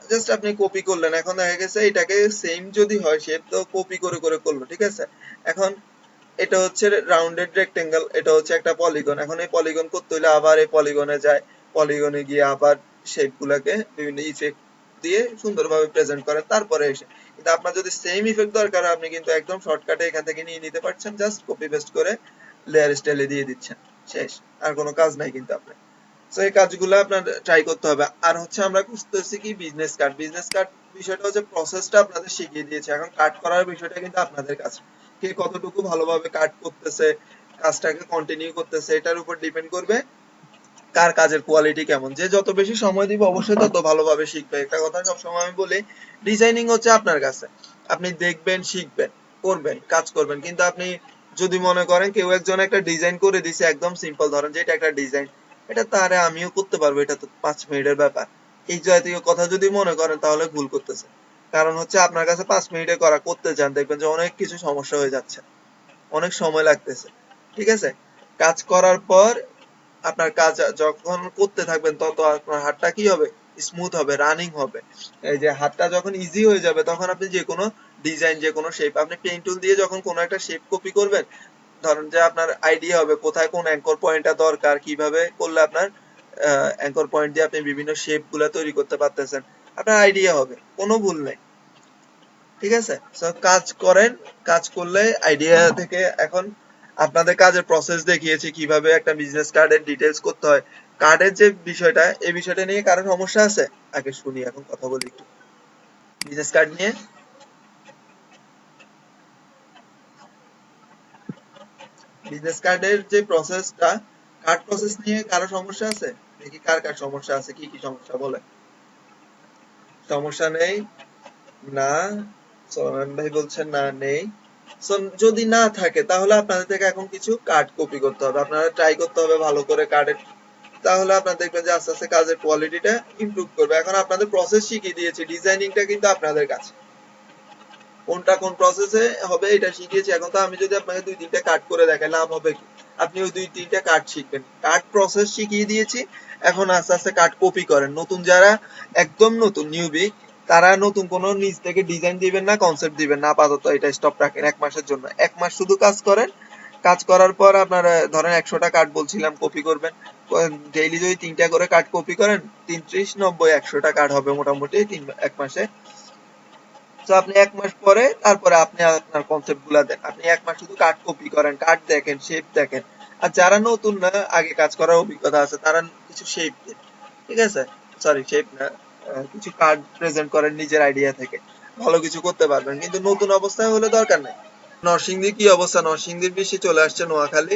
জাস্ট আপনি কপি করলেন, এখন দেখা গেছে এটাকে সেম যদি হয় শেপ তো কপি করে করে করলো, ঠিক আছে। এখন এটা হচ্ছে রাউন্ডেড রেক্টেঙ্গেল, এটা হচ্ছে একটা পলিগন, এখন এই পলিগন করতে হলে আবার এই পলিগনে যায়, পলিগনে গিয়ে আবার শেপ গুলাকে বিভিন্ন ইফেক্ট দিয়ে সুন্দরভাবে প্রেজেন্ট করে তারপরে এসে, কিন্তু আপনার যদি সেম ইফেক্ট দরকার আপনি কিন্তু একদম শর্টকাটে এখান থেকে নিয়ে নিতে পারছেন, জাস্ট কপি পেস্ট করে লেয়ার স্টাইলে দিয়ে দিচ্ছেন, শেষ, আর কোনো কাজ নাই কিন্তু আপনার। তো এই কাজগুলো আপনার ট্রাই করতে হবে। আর হচ্ছে আমরা খুঁজতেছি কি বিজনেস কার্ড, বিজনেস কার্ড বিষয়টা হচ্ছে প্রসেসটা আপনাদের শিখিয়ে দিয়েছে, এখন কাট করার বিষয়টা কিন্তু আপনাদের কাছে, কে কতটুকু ভালোভাবে কাট করতেছে, কাজটাকে কন্টিনিউ করতেছে, এটার উপর ডিপেন্ড করবে কার কাজের কোয়ালিটি কেমন। যে যত বেশি সময় দিবে অবশ্যই তত ভালোভাবে শিখবে। একটা কথা সবসময় আমি বলি, ডিজাইনিং হচ্ছে আপনার কাছে, আপনি দেখবেন, শিখবেন, করবেন, কাজ করবেন, কিন্তু আপনি যদি মনে করেন কেউ একজন একটা ডিজাইন করে দিছে একদম সিম্পল, ধরেন যে এটা একটা ডিজাইন, এটা তারে আমিও করতে পারবো, এটা তো 5 মিনিটের ব্যাপার, এই জাতীয় কথা যদি মনে করেন তাহলে ভুল করতেছে। কারণ হচ্ছে আপনার কাছে 5 মিনিটে করা করতে চান, দেখবেন যে অনেক কিছু সমস্যা হয়ে যাচ্ছে, অনেক সময় লাগতেছে, ঠিক আছে। কাজ করার পর আপনার কাজ যখন করতে থাকবেন তত আপনার হাতটা কি হবে, স্মুথ হবে, রানিং হবে। এই যে হাতটা যখন ইজি হয়ে যাবে তখন আপনি যে কোনো ডিজাইন, যে কোনো শেপ, আপনি পেন টুল দিয়ে যখন কোনো একটা শেপ কপি করবেন, ধরেন যে আপনার আইডিয়া হবে কোথায় কোন অ্যাঙ্কর পয়েন্টটা দরকার, কিভাবে করলে আপনার অ্যাঙ্কর পয়েন্ট দিয়ে আপনি বিভিন্ন শেপ গুলা তৈরি করতে পারতেছেন, আপনার আইডিয়া হবে, কোনো ভুল নেই, ঠিক আছে। সো কাজ করেন, কাজ করলে আইডিয়া থেকে। এখন আপনাদের কাজের প্রসেস দেখিয়েছি কিভাবে একটা বিজনেস কার্ডের ডিটেলস করতে হয়, কার্ডের যে বিষয়টা, এই বিষয়টা নিয়ে কারো সমস্যা আছে? আগে শুনি, এখন কথা বলি একটু বিজনেস কার্ড নিয়ে। বিজনেস কার্ডের যে প্রসেসটা, কার্ড প্রসেস নিয়ে কারো সমস্যা আছে? দেখি কার কার সমস্যা আছে, কি কি সমস্যা বলে। সমস্যা নেই, না, সোলায়মান ভাই বলছেন না, নেই। So, যদি না থাকে তাহলে আপনাদের থেকে এখন কিছু কার্ড কপি করতে হবে, আপনারা ট্রাই করতে হবে ভালো করে কার্ডের তাহলে আপনারা দেখবেন যে আস্তে আস্তে কাজের কোয়ালিটিটা ইমপ্রুভ করবে। এখন আপনাদের প্রসেস শিখিয়ে দিয়েছি, ডিজাইনিংটা কিন্তু আপনাদের কাছে, কোনটা কোন প্রসেসে হবে এটা শিখিয়েছি। এখন তো আমি যদি আপনাকে 2-3টা কাট করে দেখাই, লাভ হবে কি? আপনি ওই 2-3টা কাট শিখবেন। কাট প্রসেস শিখিয়ে দিয়েছি, এখন আস্তে আস্তে কাট কপি করেন। নতুন যারা একদম নতুন নিউবি, তারা নতুন কোনো নিজ থেকে ডিজাইন দিবেন না, কনসেপ্ট দিবেন না, আপাতত এটা স্টপ রাখেন 1 মাসের জন্য। 1 মাস শুধু কাজ করেন, কাজ করার পর আপনার ধরেন 100টা কাট বলছিলাম কপি করবেন, ডেইলি যদি 3টা করে কাট কপি করেন 3, 30, 90, 100টা কাট হবে মোটামুটি 1 মাসে। তো আপনি 1 মাস পরে তারপরে আপনি আপনার কনসেপ্ট গুলা দেন। আপনি 1 মাস শুধু কাট কপি করেন, কাট দেখেন, শেপ দেখেন। আর যারা নতুন না, আগে কাজ করার অভিজ্ঞতা আছে, তারা কিছু শেপ দেন, ঠিক আছে? সরি, শেপ না, কিছু কার্ড প্রেজেন্ট করেন নিজের আইডিয়া থেকে, ভালো কিছু করতে পারবেন। কিন্তু নতুন অবস্থায় হলে দরকার নাই। নরসিংদীর কি অবস্থা? নরসিংদীর বেশি চলে আসছে নোয়াখালী।